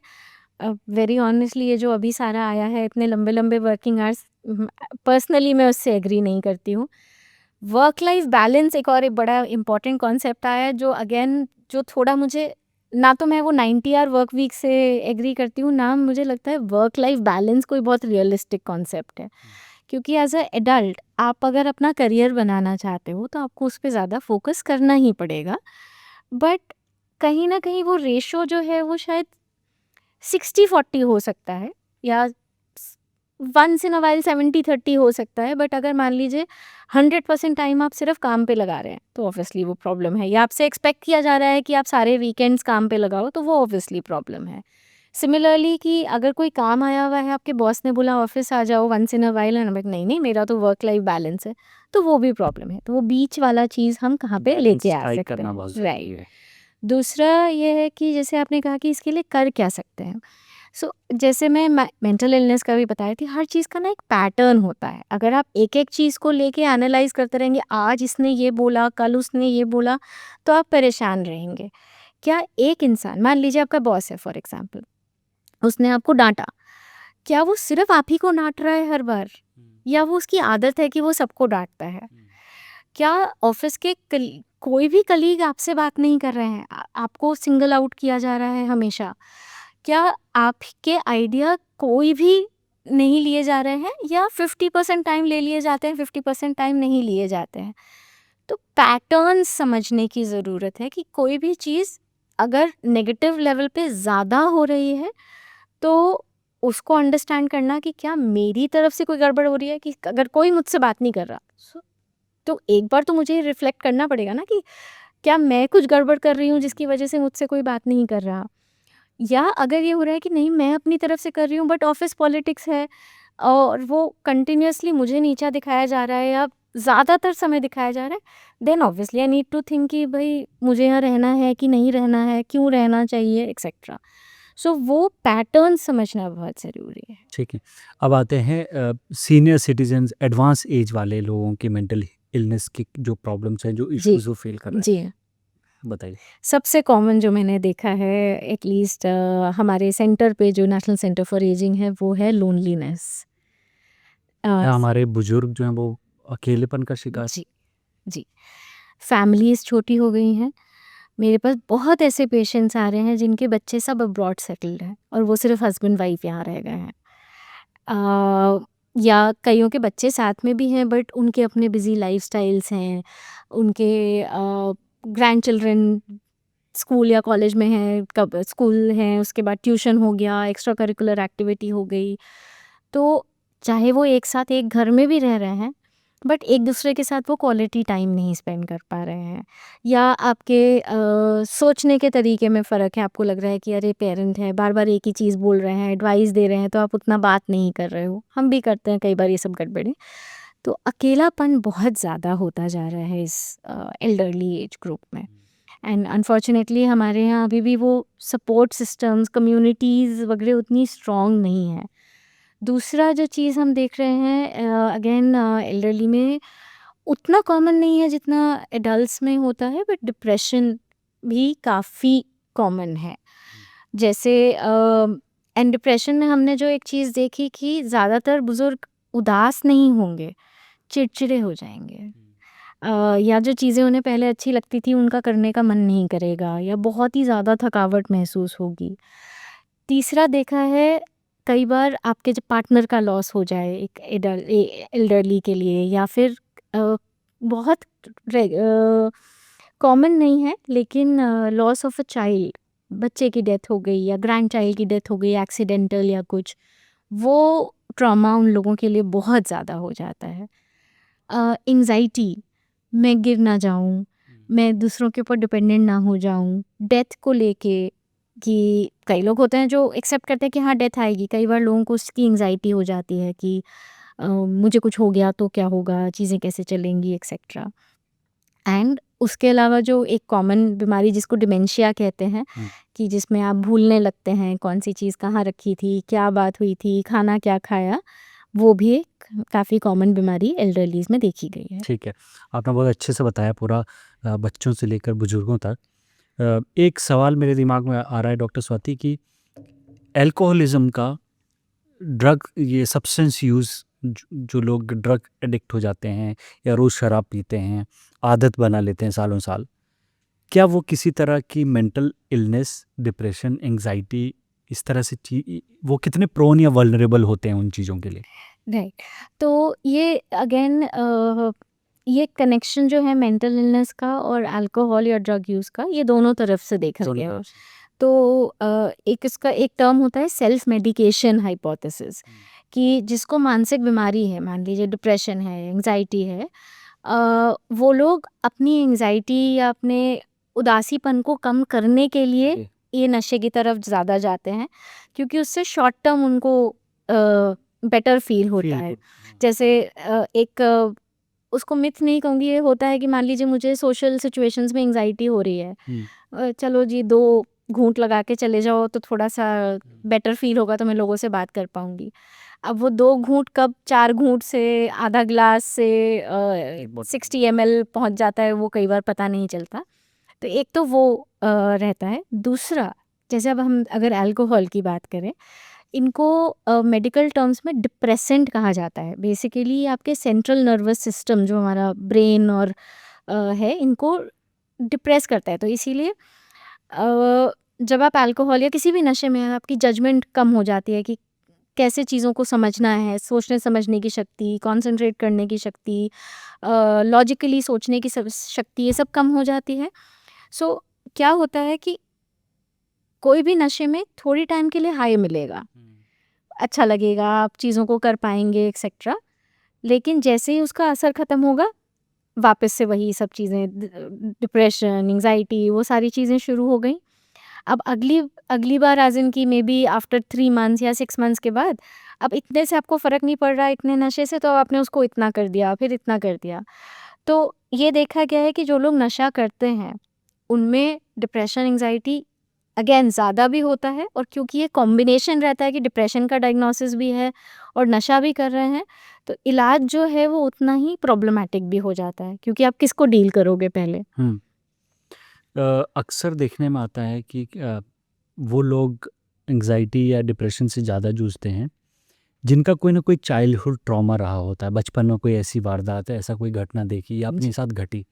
वेरी ऑनेस्टली ये जो अभी सारा आया है इतने लंबे-लंबे वर्किंग आवर्स, पर्सनली मैं उससे एग्री नहीं करती हूँ। वर्क लाइफ बैलेंस एक और एक बड़ा इम्पोर्टेंट कॉन्सेप्ट आया है, जो अगेन जो थोड़ा मुझे, ना तो मैं वो 90 आवर वर्क वीक से एग्री करती हूँ, ना मुझे लगता है वर्क लाइफ बैलेंस कोई बहुत रियलिस्टिक कॉन्सेप्ट है। क्योंकि एज अ एडल्ट आप अगर अपना करियर बनाना चाहते हो तो आपको उस पे ज़्यादा फोकस करना ही पड़ेगा। बट कहीं न कहीं वो रेशो जो है वो शायद 60-40 हो सकता है, या वंस इन अ व्हाइल 70-30 हो सकता है। बट अगर मान लीजिए 100% टाइम आप सिर्फ काम पे लगा रहे हैं तो ऑब्वियसली वो प्रॉब्लम है, या आपसे एक्सपेक्ट किया जा रहा है कि आप सारे वीकेंड्स काम पे लगाओ तो वो ऑब्वियसली प्रॉब्लम है। सिमिलरली कि अगर कोई काम आया हुआ है, आपके बॉस ने बोला ऑफिस आ जाओ once in a while, and नहीं नहीं मेरा तो वर्क लाइफ बैलेंस है, तो वो भी प्रॉब्लम है। तो वो बीच वाला चीज़ हम कहाँ पे बैलेंस लेके आ स्ट्राइक सकते करना हैं, बहुत ज़रूरी राइट। है। दूसरा ये है कि जैसे आपने कहा कि इसके लिए कर क्या सकते हैं। सो जैसे मैं मेंटल इलनेस का भी बताई थी, हर चीज़ का ना एक पैटर्न होता है। अगर आप एक-एक चीज़ को लेके एनालाइज़ करते रहेंगे, आज इसने ये बोला, कल उसने ये बोला, तो आप परेशान रहेंगे। क्या एक इंसान, मान लीजिए आपका बॉस है फॉर एग्ज़ाम्पल, उसने आपको डाँटा, क्या वो सिर्फ़ आप ही को डाँट रहा है हर बार? या वो उसकी आदत है कि वो सबको डाँटता है? क्या ऑफ़िस के कोई भी कलीग आपसे बात नहीं कर रहे हैं? आपको सिंगल आउट किया जा रहा है हमेशा? क्या आपके आइडिया कोई भी नहीं लिए जा रहे हैं, या 50% टाइम ले लिए जाते हैं, 50% टाइम नहीं लिए जाते हैं? तो पैटर्न्स समझने की ज़रूरत है कि कोई भी चीज़ अगर नेगेटिव लेवल पे ज़्यादा हो रही है तो उसको अंडरस्टैंड करना कि क्या मेरी तरफ से कोई गड़बड़ हो रही है, कि अगर कोई मुझसे बात नहीं कर रहा तो एक बार तो मुझे रिफ्लेक्ट करना पड़ेगा ना कि क्या मैं कुछ गड़बड़ कर रही हूँ जिसकी वजह से मुझसे कोई बात नहीं कर रहा, या अगर ये हो रहा है कि नहीं मैं अपनी तरफ से कर रही हूँ बट ऑफिस पॉलिटिक्स है और वो कंटिन्यूअसली मुझे नीचा दिखाया जा रहा है या ज़्यादातर समय दिखाया जा रहा है, then obviously I need to think कि भाई मुझे यहाँ रहना है कि नहीं रहना है, क्यों रहना चाहिए, एक्सेट्रा। सो वो पैटर्न समझना बहुत ज़रूरी है। ठीक है। अब आते हैं सीनियर सिटीजन्स, एडवांस एज वाले लोगों की मेंटल इलनेस की जो प्रॉब्लम्स हैं, जो जी इश्यूज़ वो फ़ील कर रहे जी हैं, बताइए? सबसे कॉमन जो मैंने देखा है एटलीस्ट हमारे सेंटर पे जो नेशनल सेंटर फॉर एजिंग है वो है लोनलीनेस। या हमारे बुजुर्ग जो हैं वो अकेलेपन का शिकार? जी जी फैमिलीज़ छोटी हो गई हैं। मेरे पास बहुत ऐसे पेशेंट्स आ रहे हैं जिनके बच्चे सब अब्रॉड सेटल्ड हैं और वो सिर्फ हस्बैंड वाइफ यहाँ रह गए हैं। या कईयों के बच्चे साथ में भी हैं बट उनके अपने बिजी लाइफस्टाइल्स हैं, उनके ग्रैंड चिल्ड्रन स्कूल या कॉलेज में हैं, कब स्कूल हैं उसके बाद ट्यूशन हो गया, एक्स्ट्रा करिकुलर एक्टिविटी हो गई। तो चाहे वो एक साथ एक घर में भी रह रहे हैं बट एक दूसरे के साथ वो क्वालिटी टाइम नहीं स्पेंड कर पा रहे हैं, या आपके सोचने के तरीके में फ़र्क है। आपको लग रहा है कि अरे पेरेंट है बार बार एक ही चीज़ बोल रहे हैं, एडवाइस दे रहे हैं, तो आप उतना बात नहीं कर रहे हो। हम भी करते हैं कई बार ये सब गड़बड़ें। तो अकेलापन बहुत ज़्यादा होता जा रहा है इस एल्डरली एज ग्रुप में, एंड अनफॉर्चुनेटली हमारे यहाँ अभी भी वो सपोर्ट सिस्टम्स कम्युनिटीज़ वगैरह उतनी स्ट्रॉन्ग नहीं है। दूसरा जो चीज़ हम देख रहे हैं अगेन एल्डरली में उतना कॉमन नहीं है जितना एडल्ट्स में होता है, बट डिप्रेशन भी काफ़ी कॉमन है। जैसे एंड डिप्रेशन में हमने जो एक चीज़ देखी कि ज़्यादातर बुज़ुर्ग उदास नहीं होंगे, चिड़चिड़े हो जाएंगे, या जो चीज़ें उन्हें पहले अच्छी लगती थी उनका करने का मन नहीं करेगा, या बहुत ही ज़्यादा थकावट महसूस होगी। तीसरा देखा है कई बार आपके जब पार्टनर का लॉस हो जाए एक एल्डरली के लिए, या फिर अ, बहुत कॉमन नहीं है लेकिन लॉस ऑफ अ चाइल्ड, बच्चे की डेथ हो गई या ग्रैंड चाइल्ड की डेथ हो गई एक्सीडेंटल या कुछ, वो ट्रॉमा उन लोगों के लिए बहुत ज़्यादा हो जाता है। एंजाइटी, मैं गिर ना जाऊं, मैं दूसरों के ऊपर डिपेंडेंट ना हो जाऊं, डेथ को लेके, कि कई लोग होते हैं जो एक्सेप्ट करते हैं कि हाँ डेथ आएगी, कई बार लोगों को उसकी एंजाइटी हो जाती है कि मुझे कुछ हो गया तो क्या होगा, चीज़ें कैसे चलेंगी, एक्सेट्रा। एंड उसके अलावा जो एक कॉमन बीमारी जिसको डिमेंशिया कहते हैं, कि जिसमें आप भूलने लगते हैं कौन सी चीज़ कहाँ रखी थी, क्या बात हुई थी, खाना क्या खाया, वो भी एक काफ़ी कॉमन बीमारी एल्डरलीज में देखी गई है। ठीक है। आपने बहुत अच्छे से बताया पूरा, बच्चों से लेकर बुजुर्गों तक। एक सवाल मेरे दिमाग में आ रहा है डॉक्टर स्वाति कि अल्कोहलिज्म का, ड्रग, ये सब्सटेंस यूज़, जो लोग ड्रग एडिक्ट हो जाते हैं या रोज़ शराब पीते हैं, आदत बना लेते हैं सालों साल, क्या वो किसी तरह की मेंटल इलनेस, डिप्रेशन, एंग्जाइटी, इस तरह से वो कितने प्रोन या वल्नरेबल होते हैं उन चीज़ों के लिए? राइट। तो ये अगेन ये कनेक्शन जो है मेंटल इलनेस का और अल्कोहल या ड्रग यूज़ का, ये दोनों तरफ से देखा दोनों गया है। तरफ से। तो एक इसका एक टर्म होता है सेल्फ मेडिकेशन हाइपोथेसिस, कि जिसको मानसिक बीमारी है, मान लीजिए डिप्रेशन है, एंजाइटी है, वो लोग अपनी एंजाइटी या अपने उदासीपन को कम करने के लिए जी। ये नशे की तरफ ज़्यादा जाते हैं, क्योंकि उससे शॉर्ट टर्म उनको बेटर फील होता फील है। गुड। जैसे एक उसको मिथ नहीं कहूँगी, ये होता है कि मान लीजिए मुझे सोशल सिचुएशंस में एंजाइटी हो रही है, चलो जी 2 घूँट लगा के चले जाओ तो थोड़ा-सा बेटर फ़ील होगा, तो मैं लोगों से बात कर पाऊँगी। अब वो 2 घूँट कब 4 घूँट से आधा ग्लास से एक बोतल 60 ml पहुँच जाता है, वो कई बार पता नहीं चलता। तो एक तो वो रहता है। दूसरा, जैसे अब हम अगर अल्कोहल की बात करें, इनको मेडिकल टर्म्स में डिप्रेसेंट कहा जाता है। बेसिकली आपके सेंट्रल नर्वस सिस्टम जो हमारा ब्रेन और है, इनको डिप्रेस करता है। तो इसीलिए जब आप अल्कोहल या किसी भी नशे में हैं, आपकी जजमेंट कम हो जाती है कि कैसे चीज़ों को समझना है, सोचने समझने की शक्ति, कॉन्सेंट्रेट करने की शक्ति, लॉजिकली सोचने की शक्ति, ये सब कम हो जाती है। सो क्या होता है कि कोई भी नशे में थोड़ी टाइम के लिए हाई मिलेगा, अच्छा लगेगा, आप चीज़ों को कर पाएंगे एक्सेट्रा, लेकिन जैसे ही उसका असर ख़त्म होगा, वापस से वही सब चीज़ें, डिप्रेशन, एंग्जाइटी, वो सारी चीज़ें शुरू हो गई। अब अगली अगली बार एज़ इन कि मे बी आफ्टर 3 मंथ्स या 6 मंथ्स के बाद, अब इतने से आपको फ़र्क नहीं पड़ रहा है इतने नशे से, तो अब आपने उसको इतना कर दिया, फिर इतना कर दिया। तो ये देखा गया है कि जो लोग नशा करते हैं, उनमें डिप्रेशन, एंग्जाइटी अगेन ज़्यादा भी होता है, और क्योंकि ये कॉम्बिनेशन रहता है कि डिप्रेशन का डायग्नोसिस भी है और नशा भी कर रहे हैं, तो इलाज जो है वो उतना ही प्रॉब्लमैटिक भी हो जाता है, क्योंकि आप किसको डील करोगे पहले। अक्सर देखने में आता है कि वो लोग एंग्जाइटी या डिप्रेशन से ज़्यादा जूझते हैं जिनका कोई ना कोई चाइल्डहुड ट्रॉमा रहा होता है, बचपन में कोई ऐसी वारदात है, ऐसा कोई घटना देखी या अपने साथ घटी,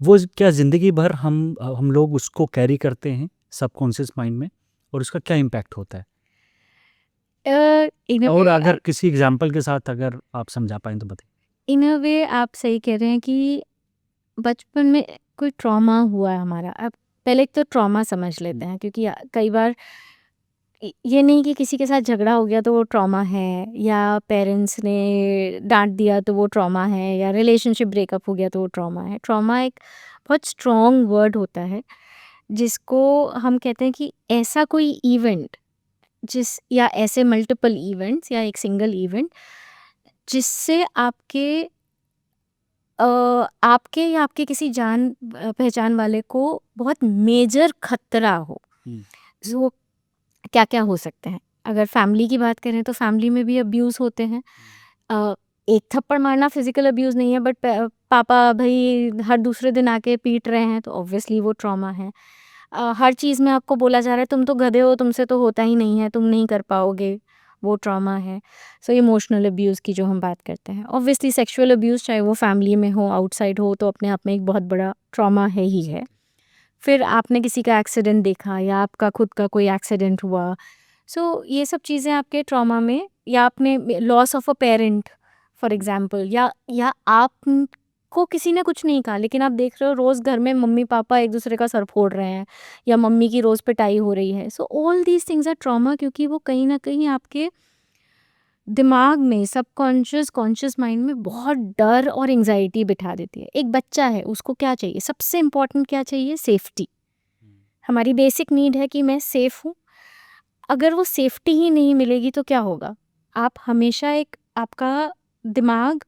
वो क्या ज़िंदगी भर हम लोग उसको कैरी करते हैं सबकॉन्शियस माइंड में, और उसका क्या इम्पैक्ट होता है? इन अ और वे अगर किसी एग्जाम्पल के साथ अगर आप समझा पाएँ तो बताइए। इन अ वे आप सही कह रहे हैं कि बचपन में कोई ट्रॉमा हुआ है हमारा। अब पहले एक तो ट्रॉमा समझ लेते हैं, क्योंकि कई बार ये नहीं कि किसी के साथ झगड़ा हो गया तो वो ट्रॉमा है, या पेरेंट्स ने डांट दिया तो वो ट्रॉमा है, या रिलेशनशिप ब्रेकअप हो गया तो वो ट्रॉमा है। ट्रॉमा एक बहुत स्ट्रॉन्ग वर्ड होता है, जिसको हम कहते हैं कि ऐसा कोई इवेंट, जिस या ऐसे मल्टीपल इवेंट्स या एक सिंगल इवेंट जिससे आपके या आपके किसी जान पहचान वाले को बहुत मेजर खतरा हो। सो क्या क्या हो सकते हैं? अगर फैमिली की बात करें तो फैमिली में भी अब्यूज़ होते हैं। एक थप्पड़ मारना फिजिकल अब्यूज़ नहीं है, बट पापा भाई हर दूसरे दिन आके पीट रहे हैं, तो ऑब्वियसली वो ट्रॉमा है। हर चीज़ में आपको बोला जा रहा है तुम तो गधे हो, तुमसे तो होता ही नहीं है, तुम नहीं कर पाओगे, वो ट्रॉमा है। सो इमोशनल अब्यूज़ की जो हम बात करते हैं, ऑब्वियसली सेक्सुअल अब्यूज़ चाहे वो फैमिली में हो, आउटसाइड हो, तो अपने आप में एक बहुत बड़ा ट्रॉमा है ही है। फिर आपने किसी का एक्सीडेंट देखा, या आपका खुद का कोई एक्सीडेंट हुआ, सो ये सब चीज़ें आपके ट्रॉमा में, या आपने loss of a parent for example, या आपको किसी ने कुछ नहीं कहा, लेकिन आप देख रहे हो रोज़ घर में मम्मी पापा एक दूसरे का सर फोड़ रहे हैं, या मम्मी की रोज़ पिटाई हो रही है। So all these things are trauma, क्योंकि वो कहीं ना कहीं आपके दिमाग में, सबकॉन्शियस कॉन्शियस माइंड में बहुत डर और एंग्जाइटी बिठा देती है। एक बच्चा है, उसको क्या चाहिए? सबसे इम्पोर्टेंट क्या चाहिए? सेफ्टी। हमारी बेसिक नीड है कि मैं सेफ हूँ। अगर वो सेफ्टी ही नहीं मिलेगी तो क्या होगा? आप हमेशा एक आपका दिमाग,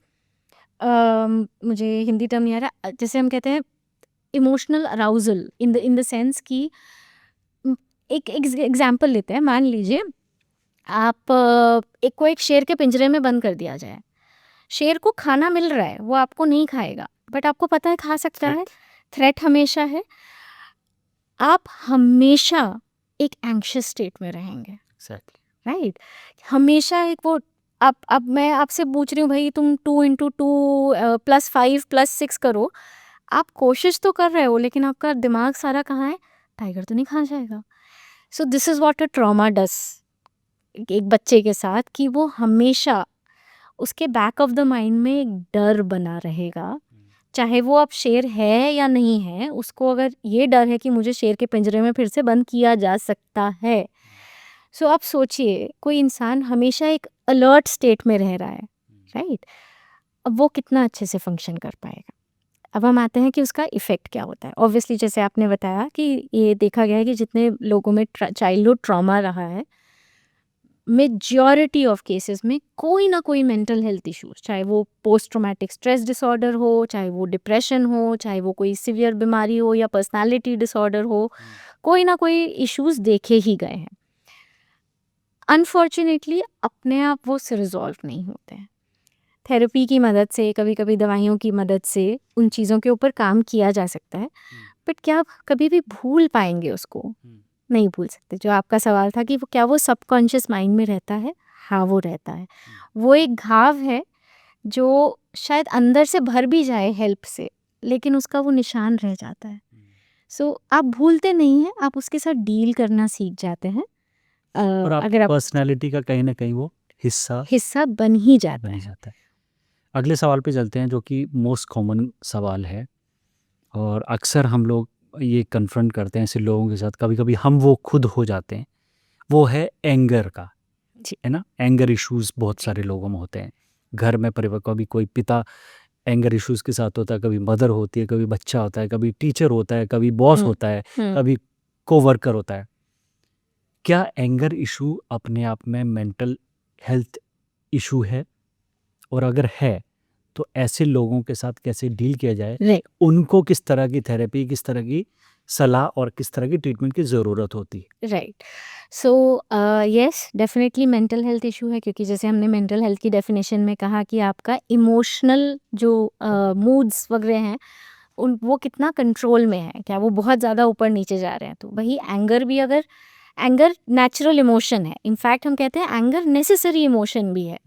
मुझे हिंदी टर्म नहीं आ रहा, जैसे हम कहते हैं emotional arousal, in the sense कि एक एग्जाम्पल लेते हैं। मान लीजिए आप एक को एक शेर के पिंजरे में बंद कर दिया जाए। शेर को खाना मिल रहा है, वो आपको नहीं खाएगा, बट आपको पता है खा सकता है। थ्रेट हमेशा है। आप हमेशा एक एंग्शियस स्टेट में रहेंगे, एग्जैक्टली। राइट? हमेशा एक वो, अब मैं आपसे पूछ रही हूँ भाई तुम 2 × 2 +5 + 6 करो। आप कोशिश तो कर रहे हो, लेकिन आपका दिमाग सारा कहाँ है? टाइगर तो नहीं खा जाएगा। So this is what a trauma does एक बच्चे के साथ, कि वो हमेशा उसके बैक ऑफ द माइंड में एक डर बना रहेगा, चाहे वो अब शेर है या नहीं है, उसको अगर ये डर है कि मुझे शेर के पिंजरे में फिर से बंद किया जा सकता है। सो आप सोचिए, कोई इंसान हमेशा एक अलर्ट स्टेट में रह रहा है, राइट? अब वो कितना अच्छे से फंक्शन कर पाएगा? अब हम आते हैं कि उसका इफ़ेक्ट क्या होता है। ऑब्वियसली जैसे आपने बताया कि ये देखा गया है कि जितने लोगों में चाइल्डहुड ट्रॉमा रहा है, मेजॉरिटी ऑफ केसेस में कोई ना कोई मेंटल हेल्थ इश्यूज, चाहे वो पोस्ट ट्रॉमेटिक स्ट्रेस डिसऑर्डर हो, चाहे वो डिप्रेशन हो, चाहे वो कोई सिवियर बीमारी हो, या पर्सनालिटी डिसऑर्डर हो, कोई ना कोई इश्यूज देखे ही गए हैं। अनफॉर्चुनेटली अपने आप वो रिजॉल्व नहीं होते हैं। थेरेपी की मदद से, कभी कभी दवाइयों की मदद से उन चीज़ों के ऊपर काम किया जा सकता है, बट क्या आप कभी भी भूल पाएंगे उसको? नहीं भूल सकते। जो आपका सवाल था कि वो क्या वो सबकॉन्शियस माइंड में रहता है? हाँ, वो रहता है। वो एक घाव है जो शायद अंदर से भर भी जाए हेल्प से, लेकिन उसका वो निशान रह जाता है। सो आप भूलते नहीं हैं, आप उसके साथ डील करना सीख जाते हैं। और आपकी अगर आप पर्सनैलिटी का कहीं ना कहीं वो हिस्सा बन ही जाता बन है। जाता है। अगले सवाल पे चलते हैं जो कि मोस्ट कॉमन सवाल है और अक्सर हम लोग ये कन्फ्रंट करते हैं ऐसे लोगों के साथ, कभी-कभी हम वो खुद हो जाते हैं। वो है एंगर का, जी, है ना? एंगर इश्यूज़ बहुत जी। सारे लोगों में होते हैं। घर में परिवार कभी कोई पिता एंगर इश्यूज़ के साथ होता है, कभी मदर होती है, कभी बच्चा होता है, कभी टीचर होता है, कभी बॉस हुँ, होता है, हुँ। कभी कोवर्कर होता है। क्या एंगर इशू अपने आप में मेंटल हेल्थ इशू है? और अगर है, तो ऐसे लोगों के साथ कैसे डील किया जाए? राइट, उनको किस तरह की थेरेपी, किस तरह की सलाह और किस तरह की ट्रीटमेंट की ज़रूरत होती है? Right. So yes, definitely mental health issue है, क्योंकि जैसे हमने मेंटल हेल्थ की डेफ़िनेशन में कहा कि आपका इमोशनल जो मूड्स वगैरह हैं, उन वो कितना कंट्रोल में है, क्या वो बहुत ज़्यादा ऊपर-नीचे जा रहे हैं। तो वही एंगर भी, अगर एंगर नेचुरल इमोशन है, इनफैक्ट हम कहते हैं एंगर नेसेसरी इमोशन भी है,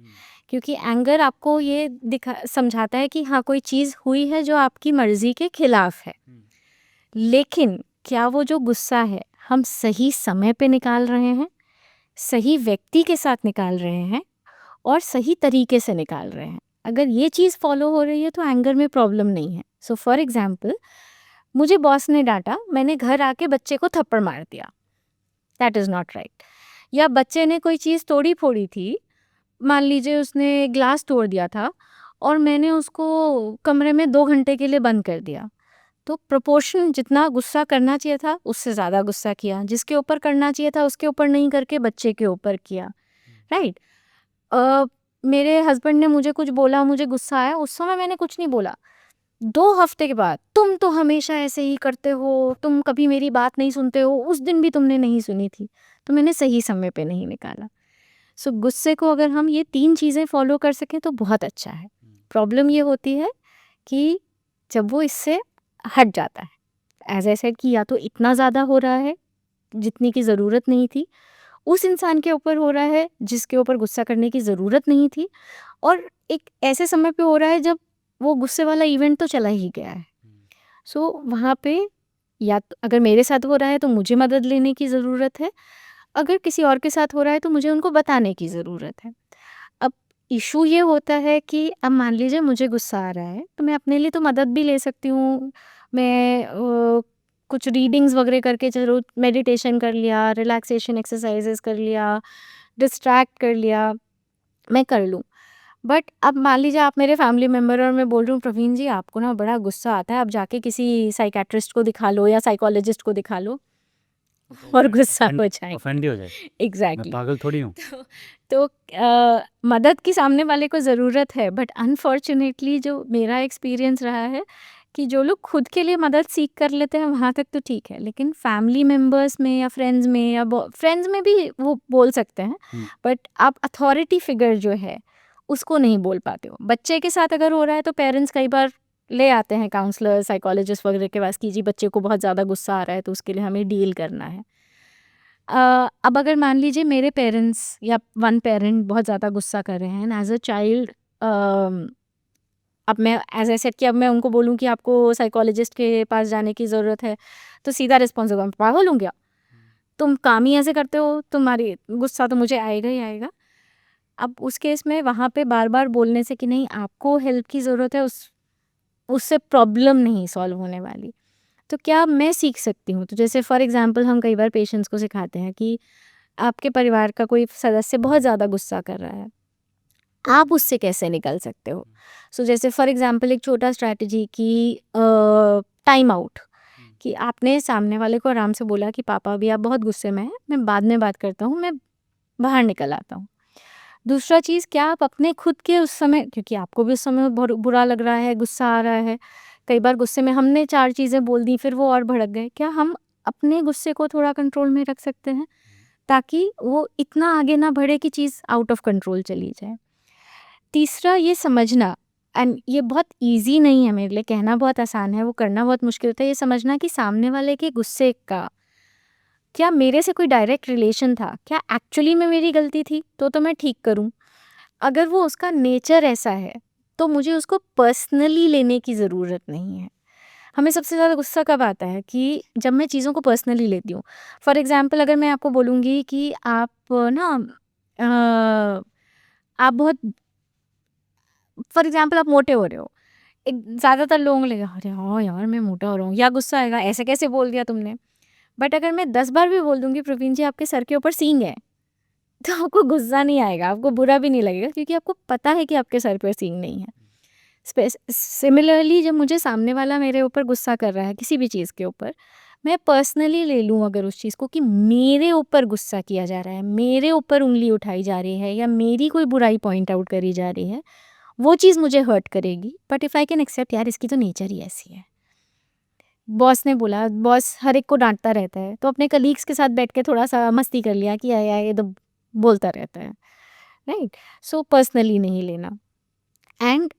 क्योंकि एंगर आपको ये दिखा समझाता है कि हाँ, कोई चीज़ हुई है जो आपकी मर्ज़ी के खिलाफ है। लेकिन क्या वो जो गुस्सा है, हम सही समय पे निकाल रहे हैं, सही व्यक्ति के साथ निकाल रहे हैं और सही तरीके से निकाल रहे हैं? अगर ये चीज़ फ़ॉलो हो रही है तो एंगर में प्रॉब्लम नहीं है। सो फॉर एग्ज़ाम्पल, मुझे बॉस ने डाँटा, मैंने घर आके बच्चे को थप्पड़ मार दिया, दैट इज़ नॉट राइट। या बच्चे ने कोई चीज़ तोड़ी-फोड़ी थी, मान लीजिए उसने ग्लास तोड़ दिया था और मैंने उसको कमरे में 2 घंटे के लिए बंद कर दिया। तो प्रोपोर्शन जितना गुस्सा करना चाहिए था, उससे ज़्यादा गुस्सा किया। जिसके ऊपर करना चाहिए था, उसके ऊपर नहीं करके बच्चे के ऊपर किया, राइट? अ, मेरे हस्बैंड ने मुझे कुछ बोला, मुझे गुस्सा आया, उस समय मैंने कुछ नहीं बोला। 2 हफ्ते के बाद, "तुम तो हमेशा ऐसे ही करते हो, तुम कभी मेरी बात नहीं सुनते हो, उस दिन भी तुमने नहीं सुनी थी।" तो मैंने सही समय पे नहीं निकाला। सो गुस्से को अगर हम ये 3 चीज़ें फ़ॉलो कर सकें तो बहुत अच्छा है। प्रॉब्लम ये होती है कि जब वो इससे हट जाता है। एज़ आई सेड कि या तो इतना ज़्यादा हो रहा है, जितनी की ज़रूरत नहीं थी, उस इंसान के ऊपर हो रहा है, जिसके ऊपर गुस्सा करने की ज़रूरत नहीं थी, और एक ऐसे समय पे हो रहा है जब वो गुस्से वाला इवेंट तो चला ही गया है। सो वहाँ पे या तो अगर मेरे साथ हो रहा है तो मुझे मदद लेने की ज़रूरत है, अगर किसी और के साथ हो रहा है तो मुझे उनको बताने की ज़रूरत है। अब इश्यू ये होता है कि अब मान लीजिए मुझे गुस्सा आ रहा है, तो मैं अपने लिए तो मदद भी ले सकती हूँ। मैं कुछ रीडिंग्स वगैरह करके, चलो मेडिटेशन कर लिया, रिलैक्सेशन एक्सरसाइज़ेज़ कर लिया, डिस्ट्रैक्ट कर लिया, मैं कर लूँ। बट अब मान लीजिए आप मेरे फैमिली मेंबर और मैं बोल रही हूँ, प्रवीण जी आपको ना बड़ा गुस्सा आता है, आप जाके किसी साइकियाट्रिस्ट को दिखा लो या साइकोलॉजिस्ट को दिखा लो तो और गुस्सा ऑफेंड हो जाएँगे। ऑफेंड ही हो जाए। मैं एग्ज़ैक्टली। पागल थोड़ी हूँ। तो मदद की सामने वाले को ज़रूरत है, बट अनफॉर्च्युनेटली जो मेरा एक्सपीरियंस रहा है कि जो लोग खुद के लिए मदद सीख कर लेते हैं वहाँ तक तो ठीक है, लेकिन फैमिली मेंबर्स में या फ्रेंड्स में या फ्रेंड्स में भी वो बोल सकते हैं, हुँ, बट आप अथॉरिटी फिगर जो है उसको नहीं बोल पाते हो। बच्चे के साथ अगर हो रहा है तो पेरेंट्स कई बार ले आते हैं काउंसलर, साइकोलॉजिस्ट वगैरह के पास कि जी बच्चे को बहुत ज़्यादा गुस्सा आ रहा है तो उसके लिए हमें डील करना है। अब अगर मान लीजिए मेरे पेरेंट्स या वन पेरेंट बहुत ज़्यादा गुस्सा कर रहे हैं एंड एज़ अ चाइल्ड, अब मैं एज़ आई सेड कि अब मैं उनको बोलूँ कि आपको साइकोलॉजिस्ट के पास जाने की ज़रूरत है, तो सीधा रिस्पॉन्स होगा, "मैं पागल हूँ क्या? तुम काम ही ऐसे करते हो, तुम्हारी गुस्सा तो मुझे आएगा ही आएगा।" अब उस केस में वहाँ पे बार-बार बोलने से कि नहीं आपको हेल्प की ज़रूरत है, उससे प्रॉब्लम नहीं सॉल्व होने वाली। तो क्या मैं सीख सकती हूँ? तो जैसे फॉर एग्ज़ाम्पल हम कई बार पेशेंट्स को सिखाते हैं कि आपके परिवार का कोई सदस्य बहुत ज़्यादा गुस्सा कर रहा है, आप उससे कैसे निकल सकते हो? सो जैसे फॉर एग्ज़ाम्पल एक छोटा स्ट्रैटेजी कि टाइम आउट, कि आपने सामने वाले को आराम से बोला कि पापा अभी आप बहुत गुस्से में हैं, मैं बाद में बात करता हूँ, मैं बाहर निकल आता हूँ। दूसरा चीज़, क्या आप अपने खुद के उस समय, क्योंकि आपको भी उस समय बहुत बुरा लग रहा है, गुस्सा आ रहा है, कई बार गुस्से में हमने 4 चीज़ें बोल दी फिर वो और भड़क गए। क्या हम अपने गुस्से को थोड़ा कंट्रोल में रख सकते हैं? ताकि वो इतना आगे ना बढ़े कि चीज़ आउट ऑफ कंट्रोल चली जाए। तीसरा ये समझना, एंड ये बहुत ईज़ी नहीं है मेरे लिए, कहना बहुत आसान है, वो करना बहुत मुश्किल होता है, ये समझना कि सामने वाले के गुस्से का क्या मेरे से कोई डायरेक्ट रिलेशन था? क्या एक्चुअली में मेरी गलती थी? तो मैं ठीक करूँ। अगर वो उसका नेचर ऐसा है, तो मुझे उसको पर्सनली लेने की ज़रूरत नहीं है। हमें सबसे ज़्यादा गुस्सा कब आता है कि जब मैं चीज़ों को पर्सनली लेती हूँ। फॉर एग्ज़ाम्पल अगर मैं आपको बोलूँगी कि आप ना आप बहुत फॉर एग्जाम्पल आप मोटे हो रहे हो, एक ज़्यादातर लोगों को लगेगा अरे हाँ यार मैं मोटा हो रहा हूँ, या गुस्सा आएगा ऐसे कैसे बोल दिया तुमने। बट अगर मैं 10 बार भी बोल दूंगी प्रवीण जी आपके सर के ऊपर सींग है, तो आपको गुस्सा नहीं आएगा, आपको बुरा भी नहीं लगेगा, क्योंकि आपको पता है कि आपके सर पर सींग नहीं है। सिमिलरली जब मुझे सामने वाला मेरे ऊपर गुस्सा कर रहा है किसी भी चीज़ के ऊपर, मैं पर्सनली ले लूँ अगर उस चीज़ को कि मेरे ऊपर गुस्सा किया जा रहा है, मेरे ऊपर उंगली उठाई जा रही है, या मेरी कोई बुराई पॉइंट आउट करी जा रही है, वो चीज़ मुझे हर्ट करेगी। But if I can accept यार इसकी तो नेचर ही ऐसी है, बॉस ने बोला, बॉस हर एक को डांटता रहता है, तो अपने कलीग्स के साथ बैठ के थोड़ा सा मस्ती कर लिया कि यार ये तो बोलता रहता है, राइट। सो पर्सनली नहीं लेना। एंड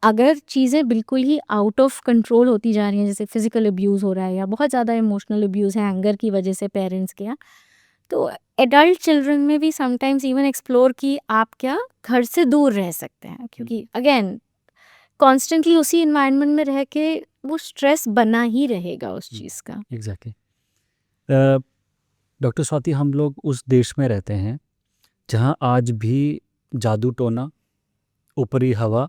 अगर चीज़ें बिल्कुल ही आउट ऑफ कंट्रोल होती जा रही हैं, जैसे फिजिकल अब्यूज़ हो रहा है या बहुत ज़्यादा इमोशनल अब्यूज़ है एंगर की वजह से पेरेंट्स के यहाँ, तो एडल्ट चिल्ड्रन में भी समटाइम्स इवन एक्सप्लोर कि आप क्या घर से दूर रह सकते हैं, क्योंकि अगेन कॉन्स्टेंटली उसी इन्वायरमेंट में रह के वो स्ट्रेस बना ही रहेगा उस चीज़ का। एग्जैक्टली। डॉक्टर स्वाति, हम लोग उस देश में रहते हैं जहाँ आज भी जादू टोना, ऊपरी हवा,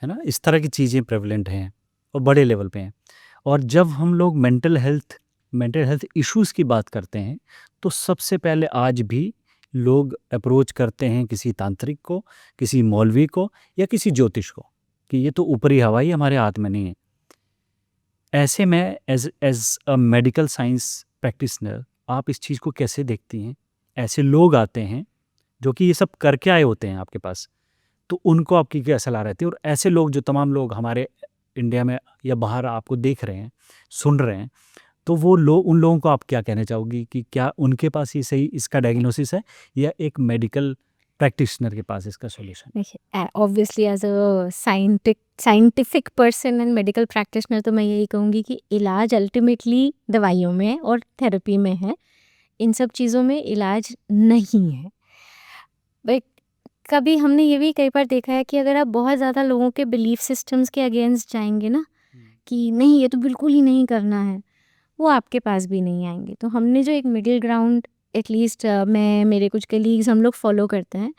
है ना, इस तरह की चीज़ें प्रेवलेंट हैं और बड़े लेवल पे हैं। और जब हम लोग मेंटल हेल्थ इश्यूज़ की बात करते हैं, तो सबसे पहले आज भी लोग अप्रोच करते हैं किसी तांत्रिक को, किसी मौलवी को या किसी ज्योतिष को, कि ये तो ऊपरी हवा ही हमारे हाथ में नहीं है। ऐसे में as a medical science practitioner आप इस चीज़ को कैसे देखती हैं? ऐसे लोग आते हैं जो कि ये सब करके आए होते हैं आपके पास, तो उनको आपकी क्या सलाह रहती है? और ऐसे लोग, जो तमाम लोग हमारे इंडिया में या बाहर आपको देख रहे हैं, सुन रहे हैं, तो वो लोग, उन लोगों को आप क्या कहना चाहोगी कि क्या उनके पास ये सही इसका डायग्नोसिस है या एक मेडिकल प्रैक्टिशनर के पास इसका सॉल्यूशन? देखिए obviously as a scientific person and medical practitioner तो मैं यही कहूँगी कि इलाज अल्टीमेटली दवाइयों में और थेरेपी में है, इन सब चीज़ों में इलाज नहीं है। बट कभी हमने ये भी कई बार देखा है कि अगर आप बहुत ज़्यादा लोगों के बिलीफ सिस्टम्स के अगेंस्ट जाएंगे ना, कि नहीं ये तो बिल्कुल ही नहीं करना है, वो आपके पास भी नहीं आएंगे। तो हमने जो एक मिडिल ग्राउंड एटलीस्ट मैं, मेरे कुछ कलीग्स, हम लोग फॉलो करते हैं,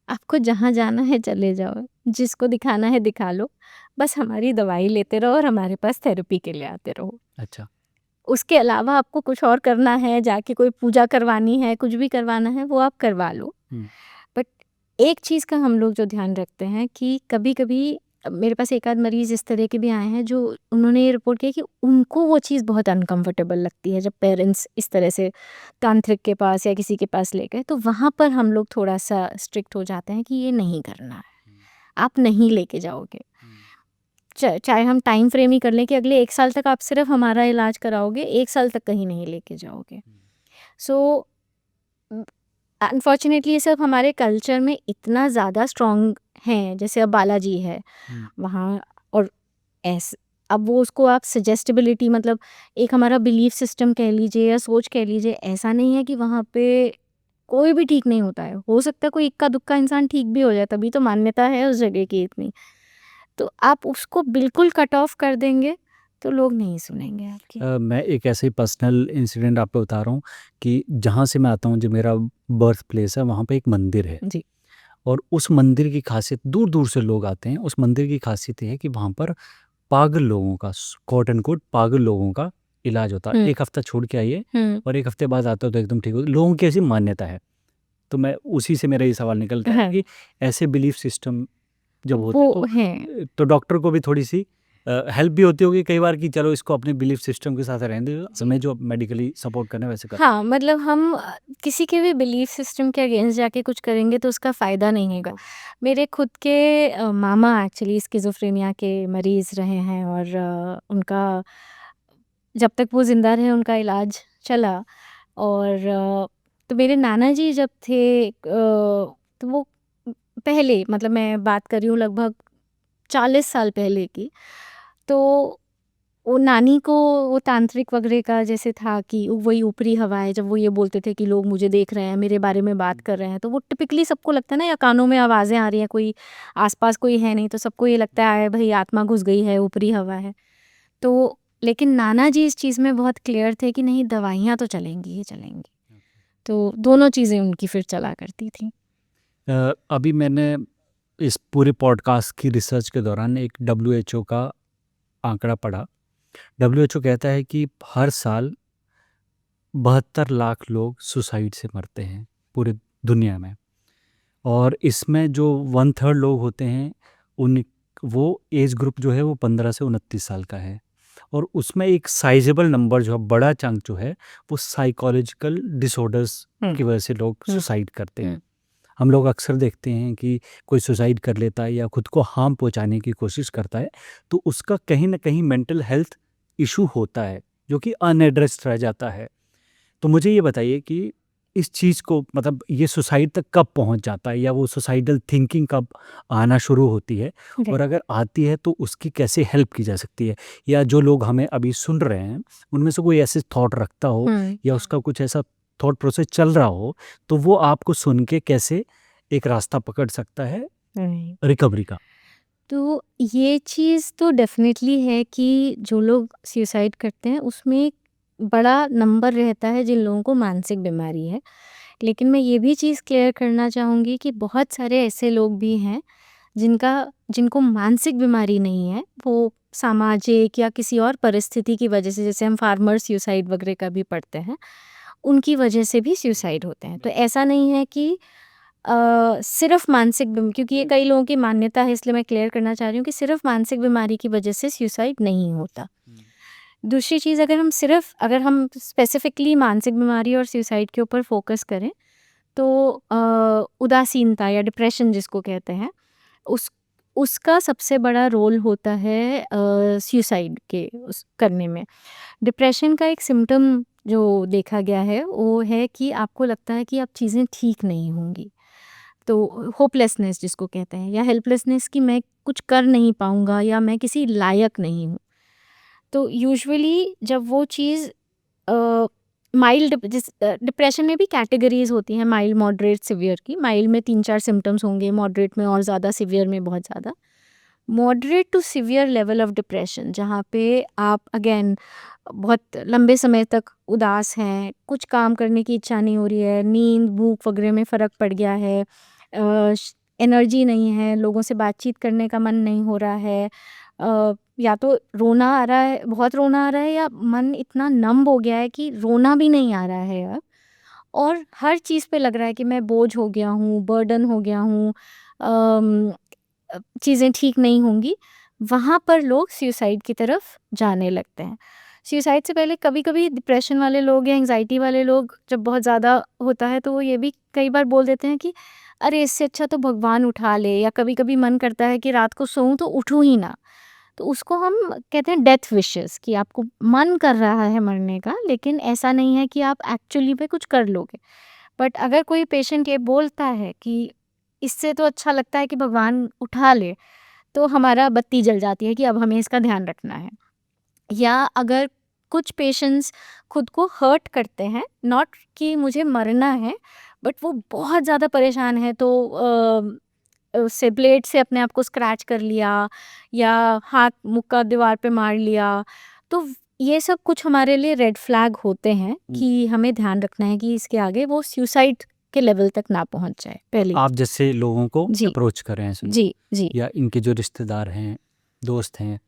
आपको जहाँ जाना है चले जाओ, जिसको दिखाना है दिखा लो, बस हमारी दवाई लेते रहो और हमारे पास थेरेपी के लिए आते रहो। अच्छा। उसके अलावा आपको कुछ और करना है, जाके कोई पूजा करवानी है, कुछ भी करवाना है, वो आप करवा लो। बट एक चीज़ का हम लोग जो ध्यान रखते हैं कि कभी कभी मेरे पास एक आध मरीज़ इस तरह के भी आए हैं जो उन्होंने ये रिपोर्ट किया कि उनको वो चीज़ बहुत अनकंफर्टेबल लगती है जब पेरेंट्स इस तरह से तांत्रिक के पास या किसी के पास ले गए, तो वहाँ पर हम लोग थोड़ा सा स्ट्रिक्ट हो जाते हैं कि ये नहीं करना है, आप नहीं लेके जाओगे। चाहे हम टाइम फ्रेम ही कर लें कि अगले 1 साल तक आप सिर्फ हमारा इलाज कराओगे, 1 साल तक कहीं नहीं लेके जाओगे। सो अनफॉर्चुनेटली ये सब हमारे कल्चर में इतना ज़्यादा स्ट्रॉन्ग हैं, जैसे अब बालाजी है वहाँ, और ऐस अब वो उसको आप सजेस्टिबिलिटी, मतलब एक हमारा बिलीफ सिस्टम कह लीजिए या सोच कह लीजिए, ऐसा नहीं है कि वहाँ पे कोई भी ठीक नहीं होता है। हो सकता है कोई इक्का दुक्का इंसान ठीक भी हो जाए, तभी तो मान्यता है उस जगह की इतनी। तो आप उसको बिल्कुल कट ऑफ कर देंगे तो लोग नहीं सुनेंगे आपकी। मैं एक ऐसे ही पर्सनल इंसिडेंट आपको बता रहा हूँ कि जहाँ से मैं आता हूँ, जो मेरा बर्थ प्लेस है, वहाँ पे एक मंदिर है। जी। और उस मंदिर की खासियत, दूर दूर से लोग आते हैं। उस मंदिर की खासियत ये है कि वहाँ पर पागल लोगों का, कोट एंड कोट पागल लोगों का इलाज होता है। 1 हफ्ता छोड़ के आइए और 1 हफ्ते बाद आता हो तो एकदम ठीक हो। लोगों की ऐसी मान्यता है। तो मैं उसी से मेरा ये सवाल निकलता है हाँ, कि ऐसे बिलीफ सिस्टम जब होते वो है। तो डॉक्टर को भी थोड़ी सी हेल्प भी होती होगी कई बार कि चलो इसको अपने बिलीफ सिस्टम के साथ रहने दो, हमें जो मेडिकली सपोर्ट करना है वैसे कर। हाँ, मतलब हम किसी के भी बिलीफ सिस्टम के अगेंस्ट जाके कुछ करेंगे तो उसका फ़ायदा नहीं होगा। मेरे खुद के मामा एक्चुअली स्किज़ोफ्रेनिया के मरीज़ रहे हैं, और उनका जब तक वो ज़िंदा रहे उनका इलाज चला। और तो मेरे नाना जी जब थे तो वो पहले, मतलब मैं बात कर रही हूँ लगभग 40 साल पहले की, तो वो नानी को वो तांत्रिक वगैरह का जैसे था कि वही ऊपरी हवा है, जब वो ये बोलते थे कि लोग मुझे देख रहे हैं, मेरे बारे में बात कर रहे हैं, तो वो टिपिकली सबको लगता है ना, या कानों में आवाज़ें आ रही हैं, कोई आसपास कोई है नहीं, तो सबको ये लगता है भाई आत्मा घुस गई है, ऊपरी हवा है। तो लेकिन नाना जी इस चीज़ में बहुत क्लियर थे कि नहीं, दवाइयाँ तो चलेंगी ही चलेंगी। तो दोनों चीज़ें उनकी फिर चला करती थी। अभी मैंने इस पूरे पॉडकास्ट की रिसर्च के दौरान एक WHO का आंकड़ा पढ़ा। WHO कहता है कि हर साल 72 लाख लोग सुसाइड से मरते हैं पूरे दुनिया में, और इसमें जो 1/3 लोग होते हैं उन वो एज ग्रुप जो है वो 15 से 29 साल का है, और उसमें एक साइजेबल नंबर जो है, बड़ा चंक जो है, वो साइकोलॉजिकल डिसऑर्डर्स की वजह से लोग हम्म, सुसाइड करते हैं। हम्म, हम लोग अक्सर देखते हैं कि कोई सुसाइड कर लेता है या खुद को हार्म पहुंचाने की कोशिश करता है, तो उसका कहीं ना कहीं मेंटल हेल्थ इशू होता है जो कि अनएड्रेस्ड रह जाता है। तो मुझे ये बताइए कि इस चीज़ को, मतलब ये सुसाइड तक कब पहुंच जाता है, या वो सुसाइडल थिंकिंग कब आना शुरू होती है, राइट। और अगर आती है तो उसकी कैसे हेल्प की जा सकती है, या जो लोग हमें अभी सुन रहे हैं उनमें से कोई ऐसे थॉट रखता हो हम्म, या उसका कुछ ऐसा थॉट प्रोसेस चल रहा हो, तो वो आपको सुन के कैसे एक रास्ता पकड़ सकता है राइट। रिकवरी का। तो ये चीज़ तो डेफिनेटली है कि जो लोग सुसाइड करते हैं उसमें एक बड़ा नंबर रहता है जिन लोगों को मानसिक बीमारी है। लेकिन मैं ये भी चीज़ क्लियर करना चाहूँगी कि बहुत सारे ऐसे लोग भी हैं जिनका जिनको मानसिक बीमारी नहीं है, वो सामाजिक या किसी और परिस्थिति की वजह से, जैसे हम फार्मर सुसाइड वगैरह का भी पढ़ते हैं, उनकी वजह से भी सुसाइड होते हैं। तो ऐसा नहीं है कि सिर्फ मानसिक क्योंकि ये कई लोगों की मान्यता है, इसलिए मैं क्लियर करना चाह रही हूँ कि सिर्फ मानसिक बीमारी की वजह से सुसाइड नहीं होता। दूसरी चीज़, अगर हम स्पेसिफिकली मानसिक बीमारी और सुसाइड के ऊपर फोकस करें, तो उदासीनता या डिप्रेशन जिसको कहते हैं, उस उसका सबसे बड़ा रोल होता है सुसाइड के उस करने में। डिप्रेशन का एक सिम्पटम जो देखा गया है वो है कि आपको लगता है कि अब चीज़ें ठीक नहीं होंगी। तो होपलेसनेस जिसको कहते हैं, या हेल्पलेसनेस कि मैं कुछ कर नहीं पाऊँगा या मैं किसी लायक नहीं हूँ। तो यूजुअली जब वो चीज़ माइल्ड, डिप्रेशन में भी कैटेगरीज होती हैं, माइल्ड, मॉडरेट, सिवियर की। माइल्ड में 3-4 सिम्पटम्स होंगे, मॉडरेट में और ज़्यादा, सिवियर में बहुत ज़्यादा। Moderate to severe level of depression, जहाँ पे आप अगेन बहुत लंबे समय तक उदास हैं, कुछ काम करने की इच्छा नहीं हो रही है, नींद, भूख वगैरह में फ़र्क पड़ गया है, एनर्जी नहीं है, लोगों से बातचीत करने का मन नहीं हो रहा है, या तो रोना आ रहा है, बहुत रोना आ रहा है, या मन इतना नंब हो गया है कि रोना भी नहीं आ रहा है अब, और हर चीज़ पे लग रहा है कि मैं बोझ हो गया हूँ, बर्डन हो गया हूँ, चीज़ें ठीक नहीं होंगी। वहाँ पर लोग सुसाइड की तरफ जाने लगते हैं। सुसाइड से पहले कभी-कभी डिप्रेशन वाले लोग या एंग्ज़ायटी वाले लोग, जब बहुत ज़्यादा होता है तो वो ये भी कई बार बोल देते हैं कि अरे इससे अच्छा तो भगवान उठा ले, या कभी-कभी मन करता है कि रात को सोऊँ तो उठूँ ही ना। तो उसको हम कहते हैं डेथ विशेस, कि आपको मन कर रहा है मरने का, लेकिन ऐसा नहीं है कि आप एक्चुअली में कुछ कर लोगे। बट अगर कोई पेशेंट ये बोलता है कि इससे तो अच्छा लगता है कि भगवान उठा ले, तो हमारा बत्ती जल जाती है कि अब हमें इसका ध्यान रखना है। या अगर कुछ पेशेंट्स खुद को हर्ट करते हैं, नॉट कि मुझे मरना है, बट वो बहुत ज़्यादा परेशान है, तो उससे ब्लेड से अपने आप को स्क्रैच कर लिया, या हाथ मुक्का दीवार पे मार लिया। तो ये सब कुछ हमारे लिए रेड फ्लैग होते हैं कि हमें ध्यान रखना है कि इसके आगे वो सुसाइड के लेवल तक ना पहुंच जाए, पहली आप चीज़। जैसे लोगों को जी, अप्रोच कर रहे हैं जी, जी। या इनके जो रिश्तेदार हैं, दोस्त हैं।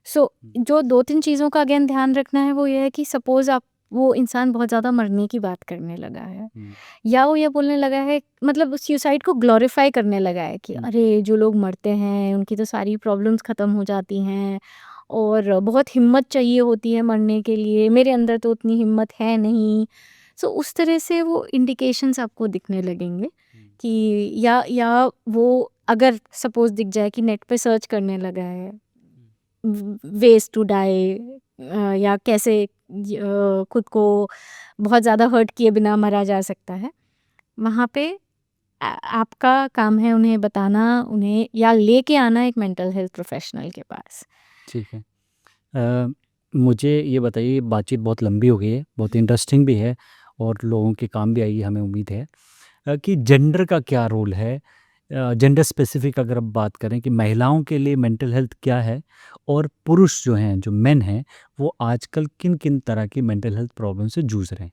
सो जो 2-3 चीज़ों का अगेन ध्यान रखना है वो ये है कि सपोज़ आप वो इंसान बहुत ज़्यादा मरने की बात करने लगा है, या वो ये बोलने लगा है, मतलब सुसाइड को ग्लोरीफाई करने लगा है कि अरे जो लोग मरते हैं उनकी तो सारी प्रॉब्लम्स ख़त्म हो जाती हैं, और बहुत हिम्मत चाहिए होती है मरने के लिए, मेरे अंदर तो उतनी हिम्मत है नहीं। सो उस तरह से वो इंडिकेशंस आपको दिखने लगेंगे कि, या वो अगर सपोज़ दिख जाए कि नेट पे सर्च करने लगा है वेज टू डाई, या कैसे खुद को बहुत ज़्यादा हर्ट किए बिना मरा जा सकता है, वहाँ पे आपका काम है उन्हें बताना, उन्हें या लेके आना एक मेंटल हेल्थ प्रोफेशनल के पास। ठीक है। अ, मुझे ये बताइए, बातचीत बहुत लंबी हो गई है, बहुत इंटरेस्टिंग भी है, और लोगों के काम भी आएगी हमें उम्मीद है, कि जेंडर का क्या रोल है, जेंडर स्पेसिफिक अगर आप बात करें कि महिलाओं के लिए मेंटल हेल्थ क्या है, और पुरुष जो हैं, जो मेन हैं, वो आजकल किन किन तरह की मेंटल हेल्थ प्रॉब्लम से जूझ रहे हैं।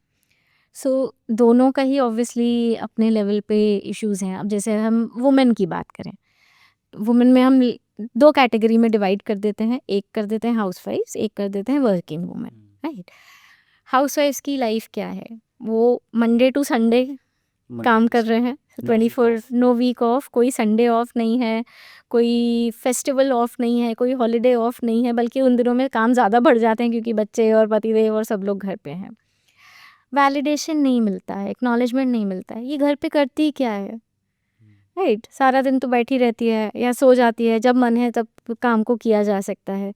सो दोनों का ही ऑब्वियसली अपने लेवल पे इश्यूज़ हैं। अब जैसे हम वुमेन की बात करें, वुमेन में हम 2 कैटेगरी में डिवाइड कर देते हैं। एक कर देते हैं हाउसवाइफ्स, एक कर देते हैं वर्किंग वुमेन, राइट? हाउसवाइफ्स की लाइफ क्या है? वो मंडे टू संडे काम कर रहे हैं, 24 नो वीक ऑफ, कोई संडे ऑफ नहीं है, कोई फेस्टिवल ऑफ नहीं है, कोई हॉलिडे ऑफ नहीं है, बल्कि उन दिनों में काम ज़्यादा बढ़ जाते हैं क्योंकि बच्चे और पतिदेव और सब लोग घर पे हैं। वैलिडेशन नहीं मिलता है, एक्नॉलेजमेंट नहीं मिलता है। ये घर पे करती क्या है, राइट? सारा दिन तो बैठी रहती है या सो जाती है, जब मन है तब काम को किया जा सकता है।